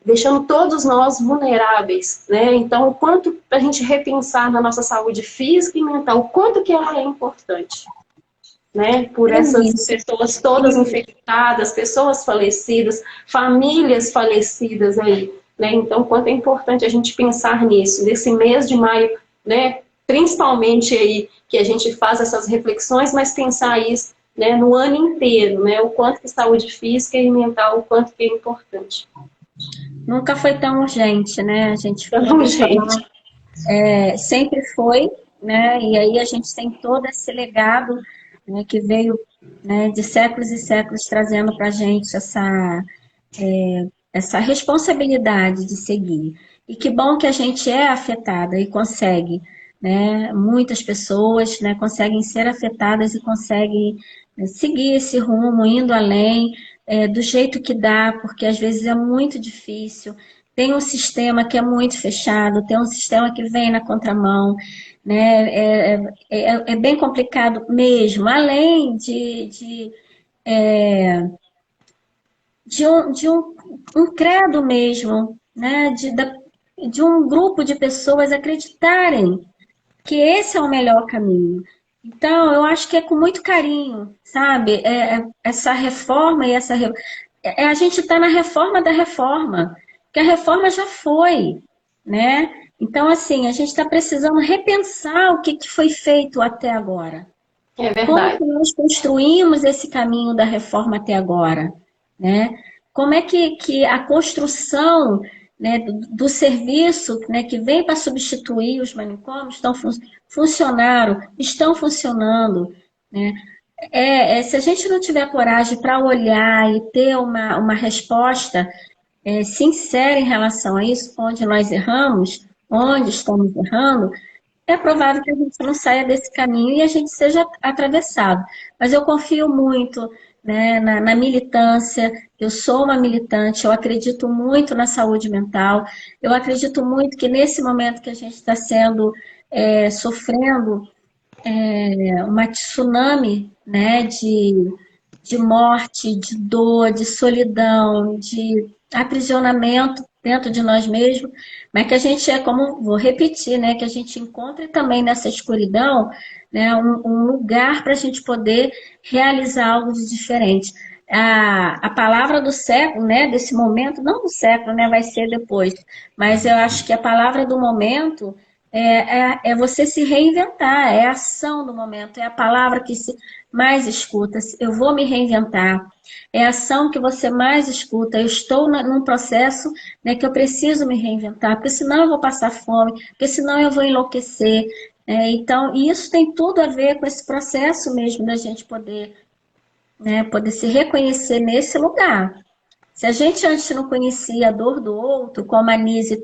deixando todos nós vulneráveis, né? Então, o quanto a gente repensar na nossa saúde física e mental, o quanto que ela é importante, né? Por essas pessoas todas infectadas, pessoas falecidas, famílias falecidas aí, né? Então, quanto é importante a gente pensar nisso, nesse mês de maio, né? Principalmente aí que a gente faz essas reflexões, mas pensar isso, né, no ano inteiro, né? O quanto que saúde física e mental, o quanto que é importante. Nunca foi tão urgente, né? A gente Tão urgente. sempre foi, né? E aí a gente tem todo esse legado, né, que veio, né, de séculos e séculos trazendo para a gente essa responsabilidade de seguir. E que bom que a gente é afetada e consegue, né? Muitas pessoas, né, conseguem ser afetadas e conseguem, né, seguir esse rumo, indo além, do jeito que dá, porque às vezes é muito difícil. Tem um sistema que é muito fechado, tem um sistema que vem na contramão, né? É bem complicado mesmo, além de um credo mesmo, né? De um grupo de pessoas acreditarem que esse é o melhor caminho. Então, eu acho que é com muito carinho, sabe? Essa reforma e a gente está na reforma da reforma, que a reforma já foi, né? Então, assim, a gente está precisando repensar o que foi feito até agora. É Como verdade. que nós construímos esse caminho da reforma até agora, né? Como é que a construção, né, do serviço, né, que vem para substituir os manicômios estão funcionando, né? Se a gente não tiver coragem para olhar e ter uma resposta sincera em relação a isso, onde nós erramos, onde estamos errando, é provável que a gente não saia desse caminho e a gente seja atravessado. Mas eu confio muito, né, na militância, eu sou uma militante, eu acredito muito na saúde mental, eu acredito muito que nesse momento que a gente está sofrendo uma tsunami, né, de morte, de dor, de solidão, de aprisionamento dentro de nós mesmos, mas que a gente como vou repetir, né, que a gente encontre também nessa escuridão, né, um lugar para a gente poder realizar algo de diferente. A palavra do século, né, desse momento, não do século, né, vai ser depois, mas eu acho que a palavra do momento é você se reinventar, é a ação do momento, é a palavra que se mais escuta. Eu vou me reinventar, é a ação que você mais escuta. Eu estou num processo, né, que eu preciso me reinventar, porque senão eu vou passar fome, porque senão eu vou enlouquecer. Então, isso tem tudo a ver com esse processo mesmo da gente poder, né, poder se reconhecer nesse lugar. Se a gente antes não conhecia a dor do outro, como a Nise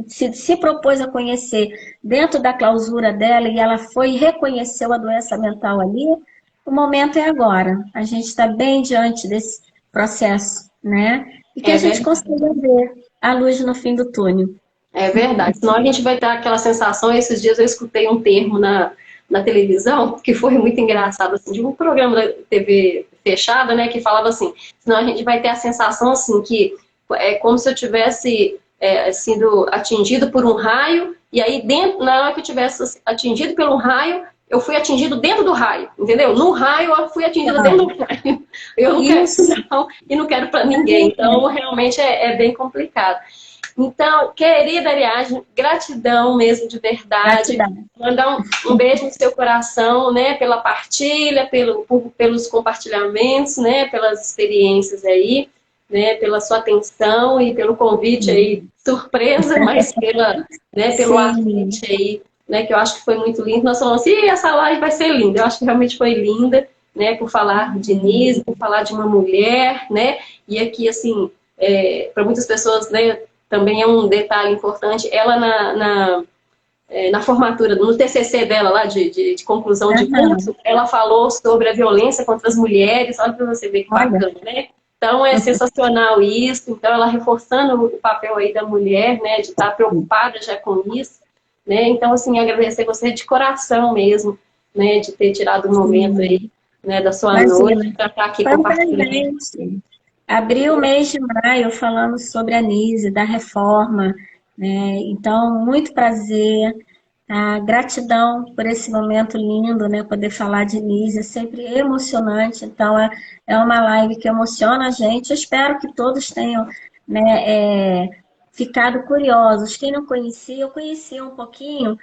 se propôs a conhecer dentro da clausura dela e ela foi e reconheceu a doença mental ali, o momento é agora. A gente está bem diante desse processo, né? E que a gente consiga ver a luz no fim do túnel. É verdade, senão a gente vai ter aquela sensação. Esses dias eu escutei um termo na televisão, que foi muito engraçado, assim, de um programa da TV fechada, né, que falava assim, senão a gente vai ter a sensação, assim, que é como se eu tivesse sido atingido por um raio, e aí, na hora que eu tivesse atingido pelo raio, eu fui atingido dentro do raio, entendeu? No raio, eu fui atingido dentro do raio. Eu não quero isso, não, e não quero para ninguém. Então, realmente, é bem complicado. Então, querida Ariadne, gratidão mesmo, de verdade. Gratidão. Mandar um beijo no seu coração, né? Pela partilha, pelos compartilhamentos, né? Pelas experiências aí, né? Pela sua atenção e pelo convite aí, surpresa, mas pelo afite aí, né? Que eu acho que foi muito lindo. Nós falamos assim, essa live vai ser linda. Eu acho que realmente foi linda, né? Por falar de Nise, por falar de uma mulher, né? E aqui, assim, para muitas pessoas, né? Também é um detalhe importante, ela na formatura, no TCC dela lá, de conclusão de curso, ela falou sobre a violência contra as mulheres. Olha para você ver que bacana, né? Então é sensacional isso. Então ela reforçando o papel aí da mulher, né, de estar preocupada já com isso, né? Então, assim, agradecer você de coração mesmo, né, de ter tirado o momento aí, né, da sua noite para estar aqui compartilhando. Abri o mês de maio falando sobre a Nise, da reforma, né? Então, muito prazer, gratidão por esse momento lindo, né? Poder falar de Nise é sempre emocionante, então é uma live que emociona a gente. Eu espero que todos tenham, né, ficado curiosos. Quem não conhecia, eu conhecia um pouquinho,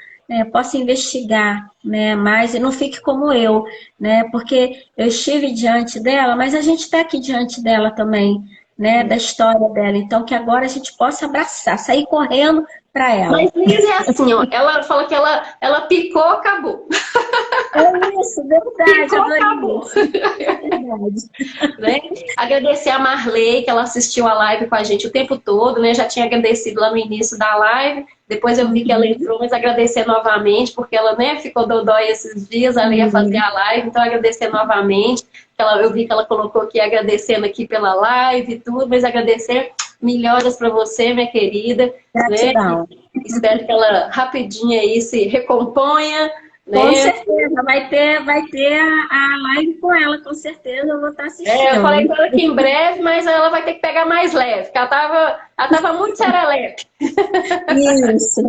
possa investigar, né, mais e não fique como eu, né, porque eu estive diante dela, mas a gente está aqui diante dela também, né, da história dela, então que agora a gente possa abraçar, sair correndo para ela. Mas Nise é assim, ó, ela fala que ela picou, acabou. É isso, verdade. Picou, acabou. Verdade. Né? Agradecer a Marley, que ela assistiu a live com a gente o tempo todo, né? Já tinha agradecido lá no início da live, depois eu vi que ela entrou, mas agradecer novamente, porque ela, né, ficou dodói esses dias, ela ia fazer a live, então agradecer novamente. Eu vi que ela colocou aqui agradecendo aqui pela live e tudo, mas agradecer melhoras para você, minha querida. Gratidão. Né? Espero que ela rapidinho aí se recomponha. Com né? certeza, vai ter a live com ela, com certeza eu vou estar assistindo. Eu falei com ela que em breve, mas ela vai ter que pegar mais leve, porque ela tava muito serelepe. Isso.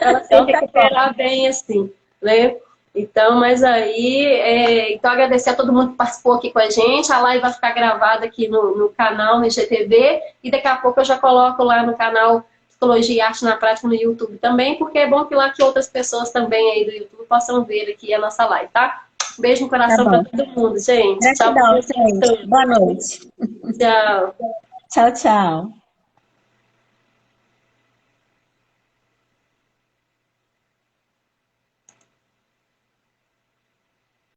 Ela tem que recuperar bem assim, né? Então, mas aí, então agradecer a todo mundo que participou aqui com a gente. A live vai ficar gravada aqui no canal, no IGTV, e daqui a pouco eu já coloco lá no canal Psicologia e Arte na Prática no YouTube também, porque é bom que lá que outras pessoas também aí do YouTube possam ver aqui a nossa live, tá? Beijo no coração para todo mundo, gente. Gratidão, gente. Boa noite. Tchau. Tchau, tchau.